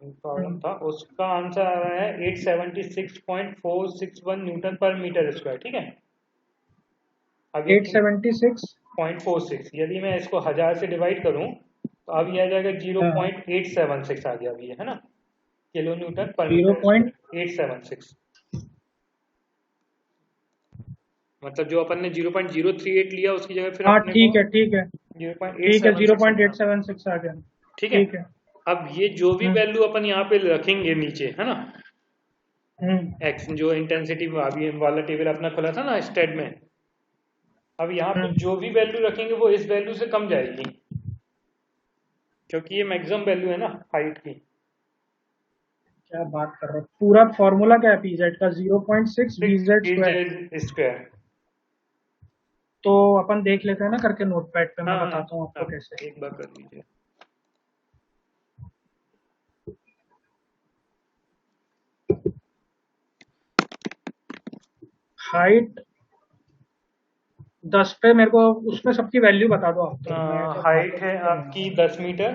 प्रॉब्लम था, उसका आंसर आ रहा है 876.461 न्यूटन पर मीटर स्क्वायर, ठीक है। अब ये 876। 0.46, यदि मैं इसको 1000 से डिवाइड करूं तो अब ये आ जाएगा जीरो हाँ हाँ, पॉइंट एट सेवन सिक्स आ गया अभी ये, है ना। किलो न्यूटन पर जीरो मीटर पॉइंट स्क्वायर 876। मतलब जो अपन ने 0.038 लिया उसकी जगह फिर हाँ, अपने को ठीक है, ठीक है। जीरो पॉइंट एट ठीक है, सेवन जीरो सिक्स पॉइंट लिखना। एट सेवन सिक्स आ गया। ठीक है। ठीक है। अब ये जो भी हम्म वैल्यू अपन यहाँ पे रखेंगे नीचे, है ना। हम्म एक्स जो इंटेंसिटी अभी वाला टेबल अपना खुला था ना स्टेड में। अब यहाँ पे हम्म। जो भी वैल्यू रखेंगे वो इस वैल्यू से कम जाएगी, क्योंकि ये मैक्सिमम वैल्यू है ना हाइट की। क्या बात कर रहे हो? पूरा फॉर्मूला क्या है PZ का? 0.6 six VZ square. VZ square. तो अपन देख लेते हैं ना करके, नोटपैड पे हाँ मैं हाँ, बताता हूँ आपको आप कैसे। एक बार कर लीजिए। हाइट 10 पे मेरे को उसमें सबकी वैल्यू बता दो आप, तो मैं ऐसे हाइट भागते है भागते नहीं आपकी आऊंगा। 10 मीटर।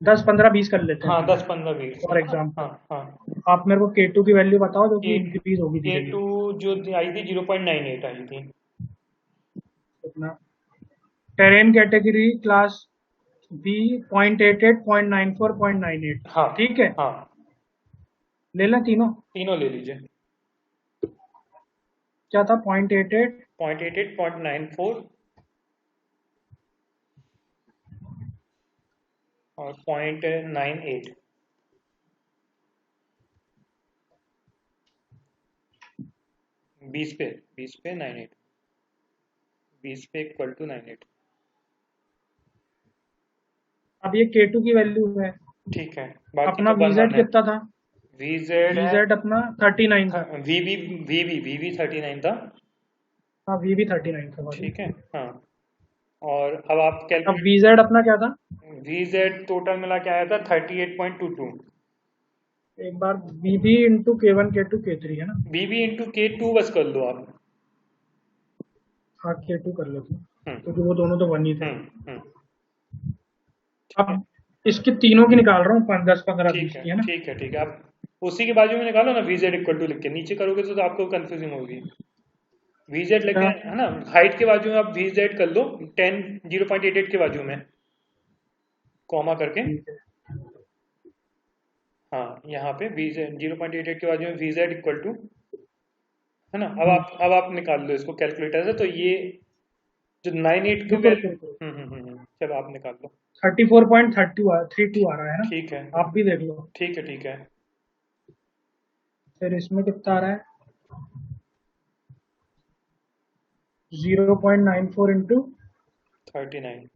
10 15 20 कर लेते हैं, हाँ, चलो। 10 15 20 फॉर हाँ एग्जाम्पल, हाँ हाँ। आप मेरे को K2 की वैल्यू बताओ, जो के कि इंक्रीज होगी के धीरे टू धीरे। जो आई थी 0.98 आई थी। कितना? Terrain category class B 0.88 0.94 0.98। हाँ ठीक है, हाँ, ले लें तीनों। तीनों ले लीजिए। क्या था? 0.88। 0.88, 0.94 और 0.98। 20 पे 98, 20 पे इक्वल टू 98। अब ये K2 की वैल्यू है। ठीक है, बाकी अपना तो VZ बनवाना है। कितना था? VZ है। VZ अपना 39 था। वी भी 39 था। हाँ, V भी 39 था, सॉरी। ठीक है। हाँ, और अब आप अब कैलकुलेट। VZ अपना क्या था? VZ टोटल मिला के आया था 38.22। एक बार BB into K1 K2 K3 है ना? BB इंटू K2 बस कर लो आप। हाँ K2 कर लेते हैं हम्म क्योंकि वो दोनों तो 1 ही थे। हम्म। अब इसके तीनों की निकाल रहा हूँ, 5, 10, 15, ठीक 20 है की, है ना? ठीक है ठीक है। आप उसी के बाजू में निकालो ना, VZ इक्वल टू लिख के नीचे करोगे तो आपको कंफ्यूजिंग होगी। VZ लेके क्या? है ना, हाइट के बाजू में आप VZ कर लो 10 0.88 के बाजू में कॉमा करके। ठीक है। हाँ यहाँ पे VZ 0.88 के बाजू में VZ इक्वल टू, है ना। अब हम्म, आप निकाल लो इसको कैलकुलेटर से, तो ये जो 98 की रुको रुको वैल्यू। रुको। चलो आप निकाल लो। 34.32 आ रहा है ना? ठीक है आप भी देख लो। ठीक है ठीक है। फिर इसमें कितना आ रहा है? 0.94 इंटू 39।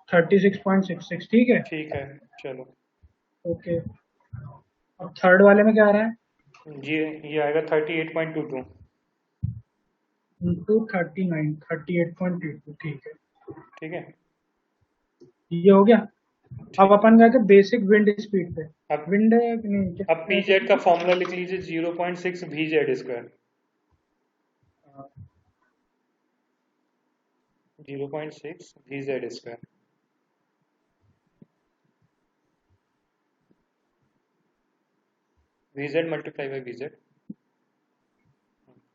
36.66, ठीक है। ठीक है चलो। ओके। अब थर्ड वाले में क्या आ रहा है? ये आएगा 38.22। इंटू 39, 38.82, ठीक है। ठीक है। ये हो गया। अब अपन गए थे बेसिक विंड स्पीड पे। अब विंड है कि नहीं, अब क्या ऐसे PZ कुछ का है? फॉर्मूला लिख लीजिए 0.6 VZ square. 0.6 VZ square. VZ multiply by VZ।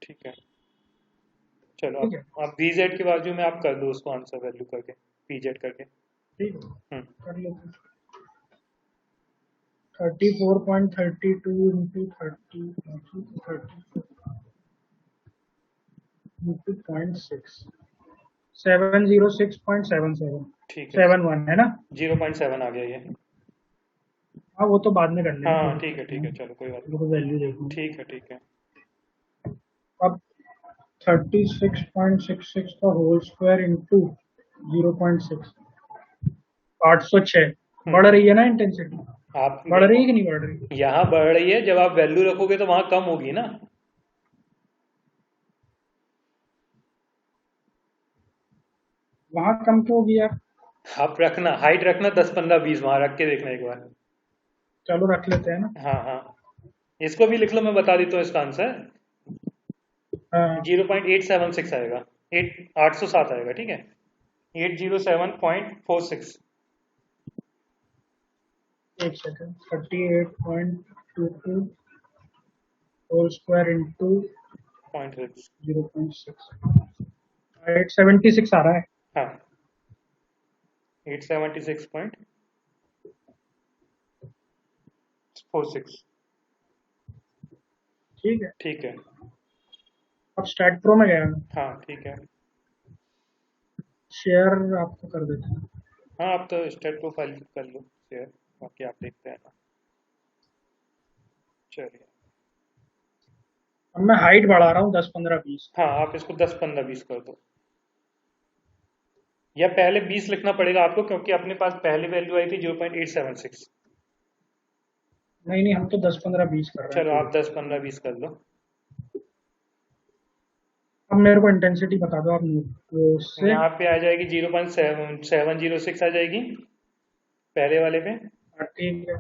ठीक है चलो। ठीक है। अब VZ के बाजू में आप कर दो उसको आंसर वैल्यू करके, PZ करके। ठीक है, हम्म कर लेते हैं। 34.32 इंटू 30 इंटू 0.6, 706.77, ठीक है। 71 है ना? 0.7 आ गया ये। हाँ वो तो बाद में कर लेंगे, कोई हाँ दिक्कत ठीक नहीं है है। चलो कोई बात मेरे को वैल्यू देखनी नहीं। है। ठीक है ठीक है। अब 36.66 का होल स्क्वायर इंटू 0.6, 806। बढ़ हम्म। रही है ना इंटेंसिटी? आप बढ़ रही नहीं, है कि नहीं बढ़ रही? यहाँ बढ़ रही है, जब आप वैल्यू रखोगे तो वहां कम होगी ना। वहां कम क्यों होगी यार? आप रखना, हाइट रखना 10 15 20, वहां रख के देखना एक बार। चलो रख लेते हैं ना। हाँ हाँ। इसको भी लिख लो, मैं बता देता हूँ इसका आंसर। हाँ। 0.876 आएगा। 807 आएगा, ठीक है। 807.46। एक second, 38.22 whole square into point 6। 0.6, 876 आ रहा है। हाँ 876.46। ठीक है। ठीक है। अब स्टार्ट प्रो में गया मैं। हाँ ठीक है। शेयर आपको कर देता हूँ। हाँ आप तो स्टेट प्रोफाइल कर लो शेयर, बाकी आप देखते हैं ना। चलिए। अब मैं हाइट बढ़ा रहा हूँ 10, 15, 20। हाँ आप इसको 10 15 20 कर दो, या पहले 20 लिखना पड़ेगा आपको, क्योंकि अपने पास पहले वैल्यू आई थी 0.876। नहीं नहीं, हम तो 10, 15, 20 कर रहे हैं, चलो कोई आप दिक्कत 10 नहीं। 15 20 कर लो। अब मेरे को इंटेंसिटी बता दो आप, उससे। यहाँ पे आ जाएगी 0.706 आ जाएगी पहले वाले पे। ठीक है।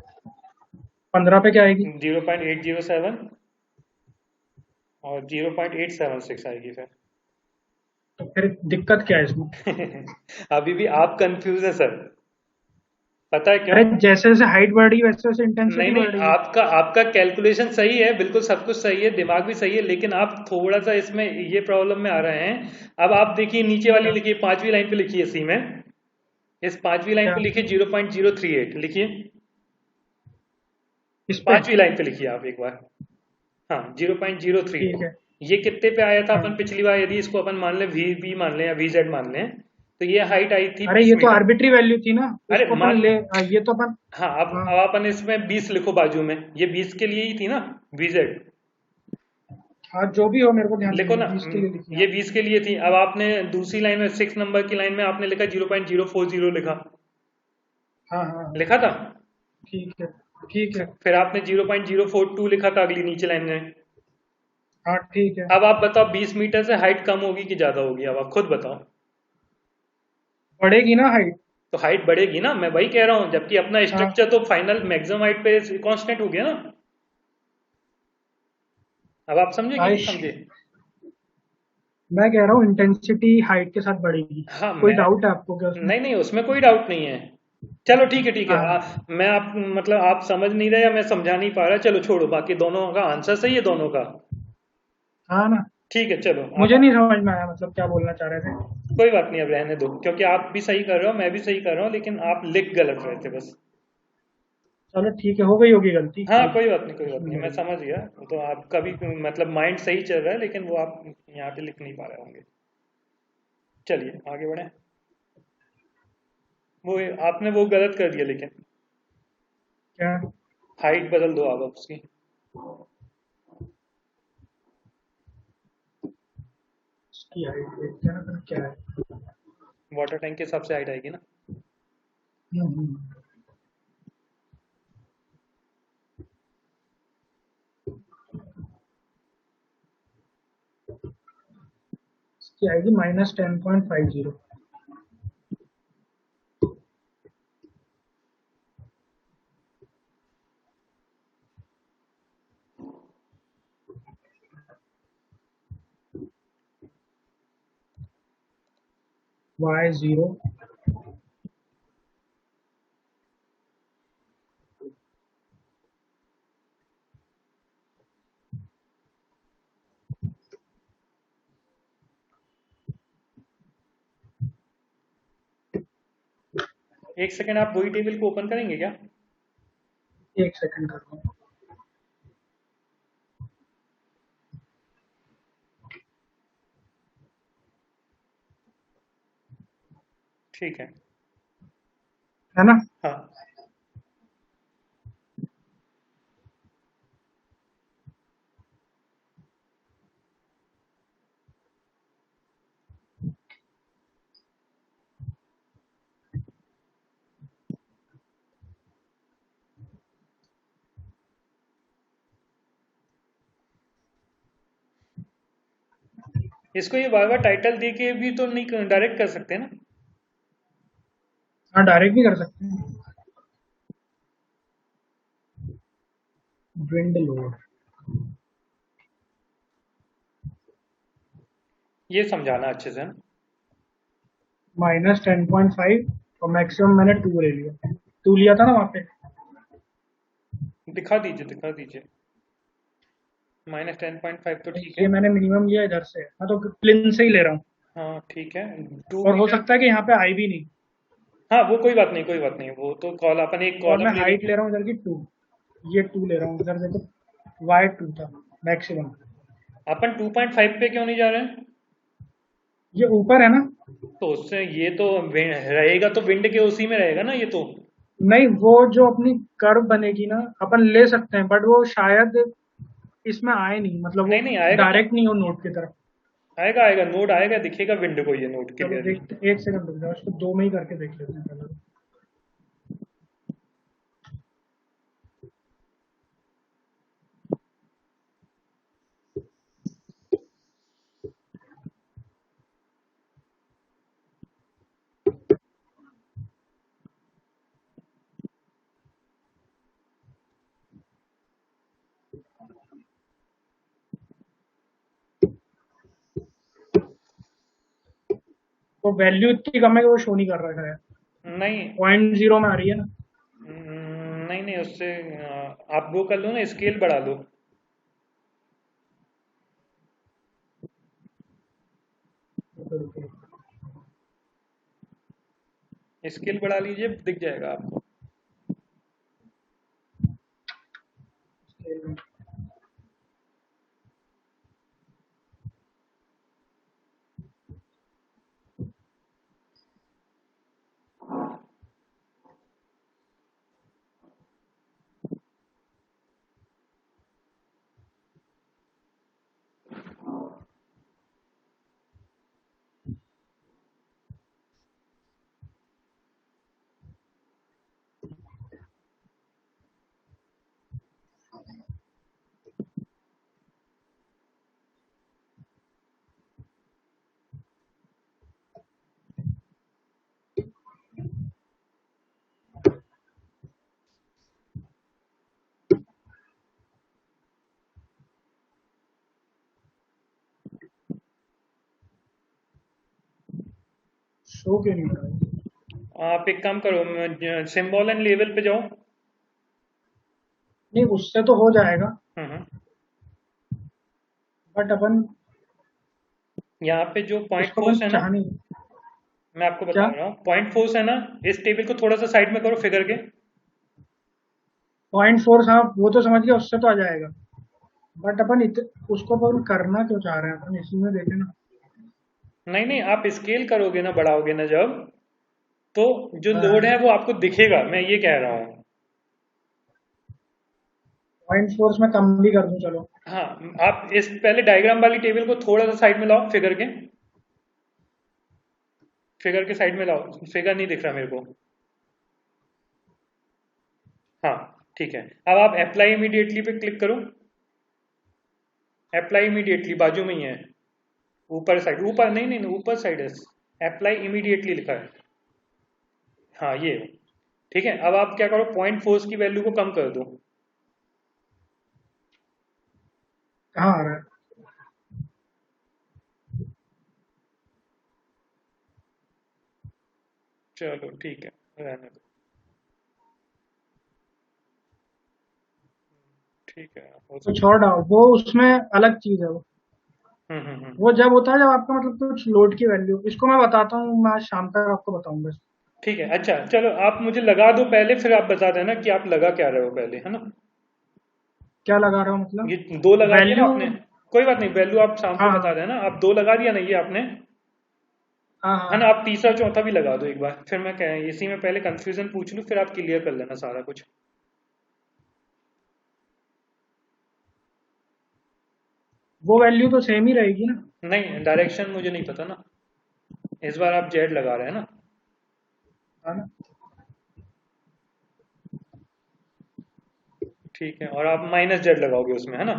15 पे क्या आएगी? 0.807 और 0.876 आएगी फिर। तो फिर दिक्कत क्या है इसमें? अभी भी आप कंफ्यूज है सर, पता है क्यों। अरे जैसे जैसे हाइट बढ़ रही है वैसे वैसे नहीं इंटेंसिटी नहीं, बढ़ रही है। आपका आपका कैलकुलेशन सही है, बिल्कुल सब कुछ सही है, दिमाग भी सही है, लेकिन आप थोड़ा सा इसमें ये प्रॉब्लम में आ रहे हैं। अब आप देखिए नीचे वाली क्या? लिखिए, पांचवी लाइन पे लिखिए सी में। इस पांचवी लाइन क्या? पे लिखिए 0.038 लिखिए। इस पे? पांचवी लाइन पे लिखिए आप एक बार। हाँ 0.03। ठीक है। ये कितने पे आया था अपन हाँ। पिछली बार, यदि इसको अपन मान लें VB मान लें या VZ मान लें, तो ये हाइट आई थी अरे 20 ये तो मीटर आर्बिट्री वैल्यू थी ना, अरे इसको अपन मान, ले, ये तो अपन। हाँ हाँ। अब अपन इसमें 20 लिखो बाजू में, ये 20 के लिए ही थी ना VZ। हाँ जो भी हो, मेरे को ध्यान लिखो नहीं है, ना, 20 के लिए लिखी ये आप। 20 के लिए थी। अब आपने दूसरी लाइन में 6 नंबर की लाइन में आपने लिखा 0.040 लिखा, हाँ हाँ हाँ। लिखा था। ठीक है। ठीक है। फिर आपने 0.042 लिखा था अगली नीचे लाइन में। हाँ ठीक है। अब आप बताओ 20 मीटर से हाइट कम होगी कि ज्यादा होगी, अब आप खुद बताओ। बढ़ेगी ना हाइट? तो हाइट बढ़ेगी ना, मैं वही कह रहा हूँ, जबकि अपना हाँ स्ट्रक्चर तो फाइनल मैक्सिमम हाइट पे कांस्टेंट हो गया ना। अब आप समझे कि नहीं आयुष, समझे? मैं कह रहा हूँ इंटेंसिटी हाइट के साथ बढ़ेगी। हाँ कोई मैं, डाउट है आपको क्या उसमें? नहीं नहीं उसमें कोई डाउट नहीं है। चलो ठीक है ठीक है, हाँ मैं आप मतलब आप समझ नहीं रहे या मैं समझा नहीं पा रहा, चलो छोड़ो, बाकी दोनों का आंसर सही है दोनों का। हाँ ना, ठीक है चलो मुझे आप, नहीं समझ में आया मतलब क्या बोलना चाह रहे थे। कोई बात नहीं, अब रहने दो, क्योंकि आप भी सही कर रहे हो मैं भी सही कर रहा हूँ, लेकिन आप लिख गलत रहे थे बस। चलो ठीक है, हो गई होगी गलती, हाँ कोई कोई बात नहीं कोई बात इशू नहीं, नहीं मैं है। समझ गया। वो तो आपका भी मतलब माइंड सही चल रहा है, लेकिन वो आप यहाँ पे लिख नहीं पा रहे होंगे। चलिए आगे बढ़े। वो आपने वो गलत कर दिया, लेकिन क्या? हाइट बदल दो आप अब उसकी। इसकी हाइट देखते हैं ना फिर क्या है। वाटर टैंक के हिसाब से हाइट आएगी ना। हम्म। इसकी आएगी -10.50। y0। एक सेकंड, आप वही टेबल को ओपन करेंगे क्या? एक सेकंड कर रहा हूँ। ठीक है। है ना? हाँ इसको ये बार बार टाइटल दे के भी तो नहीं डायरेक्ट कर सकते ना। हाँ डायरेक्ट भी कर सकते हैं। विंड लोड ये समझाना अच्छे से ना। -10.5 और मैक्सिमम मैंने 2 ले लिया। 2 लिया था ना वहाँ पे। दिखा दीजिए दिखा दीजिए। -10.5 तो ठीक ये है। मैंने मिनिमम लिया इधर से, मैं तो प्लेन से ही ले रहा हूँ। हाँ ठीक है। टू और हो मीटर। सकता है कि यहाँ पे आई भी नहीं। हाँ वो कोई बात नहीं कोई बात नहीं, वो तो कॉल अपन एक और मैं कॉलम ले हाइट लेंगे। ले रहा हूँ इधर की 2। ये 2 ले रहा हूँ इधर, देखो y2 था मैक्सिमम। अपन 2.5 पे क्यों नहीं जा रहे हैं? ये ऊपर है ना? तो उससे ये तो रहेगा तो विंड के उसी में रहेगा ना ये तो। नहीं, वो जो अपनी कर्व बनेगी ना, अपन ले सकते हैं बट वो शायद इसमें आए नहीं, मतलब नहीं वो नहीं आएगा ना। डायरेक्ट नहीं हो नोट की तरफ। आएगा आएगा, नोड आएगा, दिखेगा विंड को ये नोड चलो क्लियरली। देखते, एक सेकंड रुक जाओ, इसको 2 में ही करके देख लेते हैं पहले। वो वैल्यू इतनी कम है कि वो शो नहीं कर रहा है। नहीं 0.0 में आ रही है ना? नहीं नहीं उससे आप वो कर लो ना, स्केल बढ़ा लो। रुको रुको। स्केल बढ़ा लीजिए, दिख जाएगा आपको। शो क्यों नहीं हो रहा है? आप एक काम करो, सिंबल एंड लेवल पे जाओ। नहीं, उससे तो हो जाएगा, हम्म। बट अपन यहाँ पे जो पॉइंट उसको फोर्स अपन है ना, चाह नहीं। मैं आपको बता क्या? रहा हूँ, पॉइंट फोर्स है ना, इस टेबल को थोड़ा सा साइड में करो फिगर के। 0.4 साहब वो तो समझ गया, उससे तो आ जाएगा। बट उसको अपन करना क्यों चाह रहे हैं, अपन इसी में देखे ना। नहीं नहीं, आप स्केल करोगे ना, बढ़ाओगे ना जब, तो जो हाँ लोड हाँ। है वो आपको दिखेगा, मैं ये कह रहा हूँ। 0.4 में कम भी कर दूं, चलो। हाँ, आप इस पहले डायग्राम वाली टेबल को थोड़ा सा साइड में लाओ, फिगर के साइड में लाओ, फिगर नहीं दिख रहा मेरे को। हाँ, ठीक है। अब आप अप्लाई इमीडिएटली पे क्लिक करो। अप्लाई इमीडिएटली बाजू में ही है, ऊपर साइड, ऊपर नहीं नहीं नहीं, ऊपर साइड है, अप्लाई इमीडिएटली लिखा है। हाँ ये, ठीक है। अब आप क्या करो, पॉइंट फोर्स की वैल्यू को कम कर दो। कहाँ आ रहा है? चलो ठीक है, रहने दो। ठीक है, हो कुछ सकता और डालो, वो उसमें अलग चीज है वो। है। वो जब होता है जब आपका मतलब कुछ लोड की वैल्यू, इसको मैं बताता हूँ, मैं आज शाम तक आपको बताऊंगा इसको। ठीक है। अच्छा चलो, आप मुझे लगा दो पहले, फिर आप बता देना कि आप लगा क्या रहे हो पहले, है ना। क्या लगा रहा हूँ ये मतलब? दो लगा दिया ना वैल्यू। आपने, कोई बात नहीं, वैल्यू आप शाम को हाँ बता हाँ देना। आप दो लगा दिया ना ये आपने, हाँ है हाँ। ना। आप तीसरा चौथा भी लगा दो एक बार, फिर मैं कह इसी में पहले कंफ्यूजन पूछ लूँ, फिर आप क्लियर कर लेना सारा कुछ। वो वैल्यू तो सेम ही रहेगी ना? नहीं, डायरेक्शन मुझे नहीं पता ना, इस बार आप जेड लगा रहे हैं ना। है ना? ठीक है, और आप माइनस जेड लगाओगे उसमें, है ना,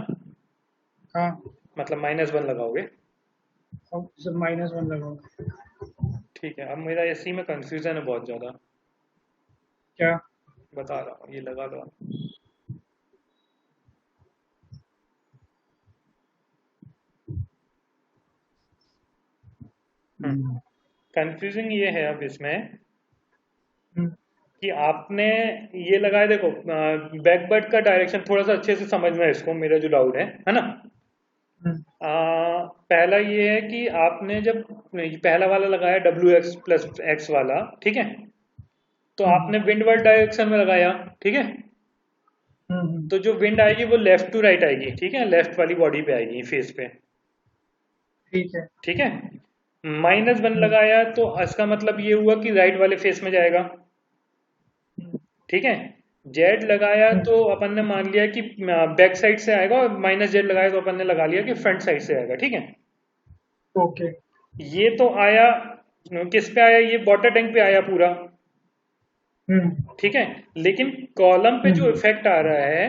हाँ। मतलब -1 लगाओगे। अब जब -1 लगाओ। ठीक है, अब मेरा इसी में कंफ्यूजन है बहुत ज़्यादा, क्या? बता रहा हूँ, ये लगा दो आप। हम्म, कंफ्यूजिंग ये है अब इसमें हम्म, कि आपने ये लगाया, देखो बैकवर्ड का डायरेक्शन थोड़ा सा अच्छे से समझना है इसको, मेरा जो डाउट है ना। हम्म, पहला ये है कि आपने जब पहला वाला लगाया W x+x वाला, ठीक है, तो हम्म, आपने विंडवर्ड डायरेक्शन में लगाया, ठीक है। तो जो विंड आएगी वो लेफ्ट टू राइट आएगी, ठीक है, लेफ्ट वाली बॉडी पे आएगी, फेस पे, ठीक है। ठीक है। -1 हम्म, लगाया तो इसका मतलब ये हुआ कि राइट वाले फेस में जाएगा, हम्म, ठीक है। जेड लगाया हम्म, तो अपन ने मान लिया कि बैक साइड से आएगा, और -Z लगाया तो अपन ने लगा लिया कि फ्रंट साइड से आएगा, ठीक है। ओके। ये तो आया, किस पे आया, ये वाटर टैंक पे आया पूरा, हम्म, ठीक है। लेकिन कॉलम पे जो हम्म, इफेक्ट आ रहा है,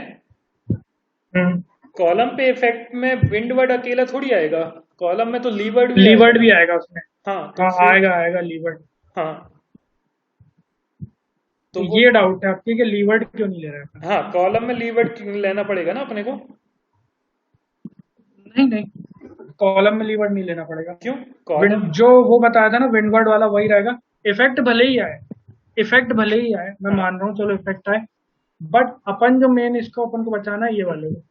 हम्म। कॉलम पे इफेक्ट में विंडवर्ड अकेला थोड़ी आएगा, कॉलम में तो लीवर्ड भी लीवर्ड आएगा। भी आएगा उसमें। हाँ तो हाँ, फिर, आएगा आएगा लीवर्ड। हाँ तो तो वो, ये डाउट है आपकी कि लीवर्ड क्यों नहीं ले रहा है अपन? हाँ कॉलम में लीवर्ड लेना पड़ेगा ना अपने को। नहीं नहीं, कॉलम में लीवर्ड नहीं लेना पड़ेगा। क्यों, विंड कॉलम, जो वो बताया था ना, विंडवर्ड वाला वही रहेगा। इफेक्ट भले ही आए, इफेक्ट भले ही आए, मैं हाँ मान रहा हूँ, चलो इफेक्ट आए। बट अपन जो मेन इसको अपन को बचाना है ये वाले को।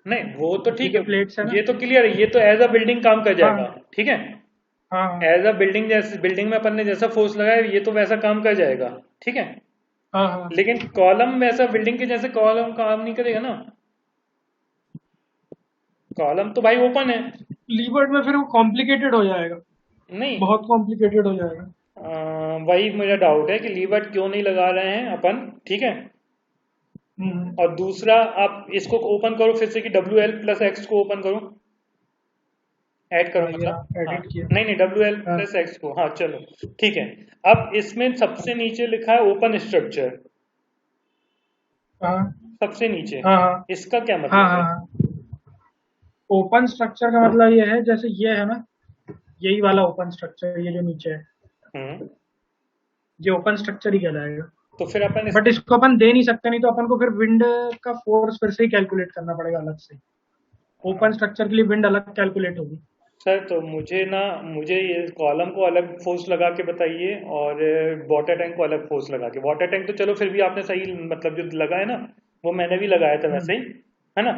नहीं वो तो ये ठीक जो है, प्लेट्स है ना। ये तो क्लियर है, ये तो एज अ बिल्डिंग काम कर हाँ जाएगा, ठीक है। हाँ हाँ एज अ बिल्डिंग, जैसे बिल्डिंग में अपन ने जैसा फोर्स लगाया ये तो वैसा काम कर जाएगा, ठीक है। हाँ हाँ। लेकिन कॉलम वैसा बिल्डिंग के जैसे कॉलम काम नहीं करेगा ना, कॉलम तो भाई ओपन है। लीवर्ड में फिर वो कॉम्प्लिकेटेड हो जाएगा, नहीं, बहुत कॉम्प्लिकेटेड हो जाएगा। वही मेरा डाउट है कि लीवर क्यों नहीं लगा रहे हैं अपन, ठीक है। हम्म। और दूसरा, आप इसको ओपन करो फिर से कि WL+X को ओपन करो, ऐड करो हाँ, ये मतलब, हाँ, एडिट किया। नहीं नहीं, डब्ल्यू एल हाँ प्लस एक्स को, हाँ चलो, ठीक है। अब इसमें सबसे नीचे लिखा है ओपन स्ट्रक्चर, हाँ सबसे नीचे, हाँ हाँ इसका क्या हाँ मतलब है। हाँ हाँ। ओपन स्ट्रक्चर का मतलब ये है, जैसे ये है ना, यही वाला ओपन स्ट्रक्चर, ये जो नीचे है, हम्म, ये ओपन स्ट्रक्चर ही कहलाएगा। तो फिर अपन बट इसको, इसको अपन दे नहीं सकते, नहीं तो अपन को फिर विंड का फोर्स फिर से ही कैलकुलेट करना पड़ेगा अलग से। ओपन स्ट्रक्चर के लिए विंड अलग कैलकुलेट होगी। सर तो मुझे ये कॉलम को अलग फोर्स लगा के बताइए और वाटर टैंक को अलग फोर्स लगा के। वाटर टैंक तो चलो फिर भी आपने सही मतलब जो लगाया ना, वो मैंने भी लगाया था हम्म वैसे ही, है ना।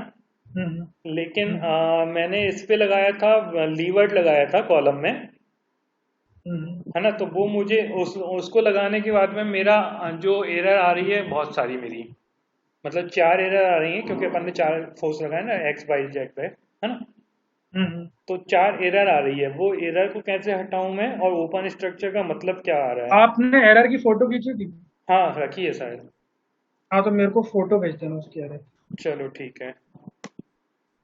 हम्म लेकिन हम्म मैंने इस पे लगाया था, लीवर्ड लगाया था कॉलम में, हम्म है ना। तो वो मुझे उसको लगाने के बाद में मेरा जो एरर आ रही है बहुत सारी मेरी, मतलब 4 एरर आ रही है क्योंकि अपन ने 4 फोर्स लगाए ना, एक्स वाई जेड पे, है ना। हम्म। तो 4 एरर आ रही है, वो एरर को कैसे हटाऊं मैं, और ओपन स्ट्रक्चर का मतलब क्या आ रहा है। आपने एरर की फोटो खींची थी? हाँ रखी है शायद। हाँ, तो मेरे को फोटो भेज देना उसकी एरर। चलो ठीक है।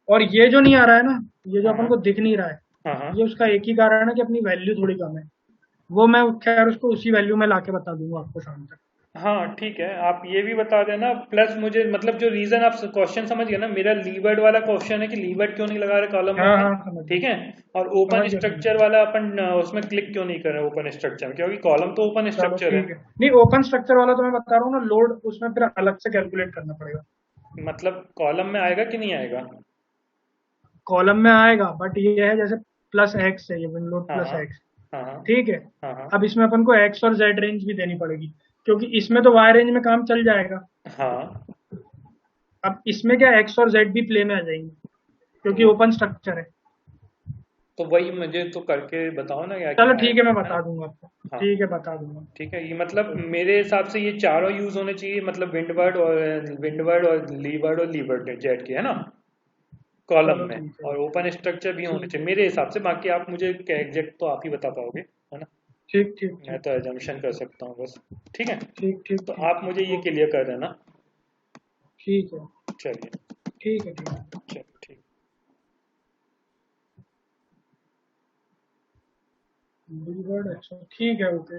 और ये जो नहीं आ रहा है ना, ये जो हाँ अपन हाँ को दिख नहीं रहा है, हाँ हाँ ये उसका एक ही कारण है कि अपनी वैल्यू थोड़ी कम है। वो मैं खैर उसको उसी वैल्यू में लाके बता दूंगा आपको शाम तक। हाँ ठीक है, आप ये भी बता देना। प्लस मुझे मतलब जो रीजन आप क्वेश्चन समझ गए ना, मेरा लीवर्ड वाला क्वेश्चन है कि लीवर्ड क्यों नहीं लगा रहे कॉलम में हाँ अपन, हाँ, समझ गया ठीक है। और समझ ओपन गया समझ स्ट्रक्चर गया। वाला अपन उसमें क्लिक क्यों नहीं कर रहे ओपन स्ट्रक्चर में, क्योंकि कॉलम तो ओपन चलो स्ट्रक्चर है। ठीक है। नहीं, ओपन स्ट्रक्चर वाला तो मैं बता रहा हूँ ना, लोड उसमें फिर अलग से कैलकुलेट करना पड़ेगा। मतलब कॉलम में आएगा कि नहीं आएगा। कॉलम में आएगा, बट ये है जैसे प्लस एक्स है, ये विंड लोड हाँ प्लस हाँ एक्स। हाँ हाँ ठीक है। हाँ हाँ अब इसमें अपन को एक्स और जेड रेंज भी देनी पड़ेगी, क्योंकि इसमें तो वाई रेंज में काम चल जाएगा। हाँ। अब इसमें क्या, एक्स और जेड भी प्ले में आ जाएंगे, क्योंकि तो ओपन स्ट्रक्चर है। तो वही मुझे तो करके बताओ ना क्या चलो क्या ठीक है, मैं आएगा, है ना। बता दूंगा आपको। हाँ ठीक है, बता दूंगा। ठीक है, ये मतलब कोई मेरे हिसाब से ये चारों यूज होने चाहिए, मतलब विंडवर्ड और लीवर्ड जेट के, है ना, कॉलम चलो में। ठीक है, और ओके। ओपन स्ट्रक्चर भी होने ठीक चाहिए है, मेरे हिसाब से, बाकी आप मुझे एग्जैक्ट तो आप ही बता पाओगे, है ना। ठीक ठीक मैं ठीक तो एजम्पशन कर सकता हूँ बस। ठीक है। ठीक ठीक तो ठीक आप मुझे ठीक ये ओके। क्लियर कर देना। ठीक है चलिए। ठीक है ठीक है। चलिए ठीक। बिलवर्ड, अच्छा ठीक है, ओके।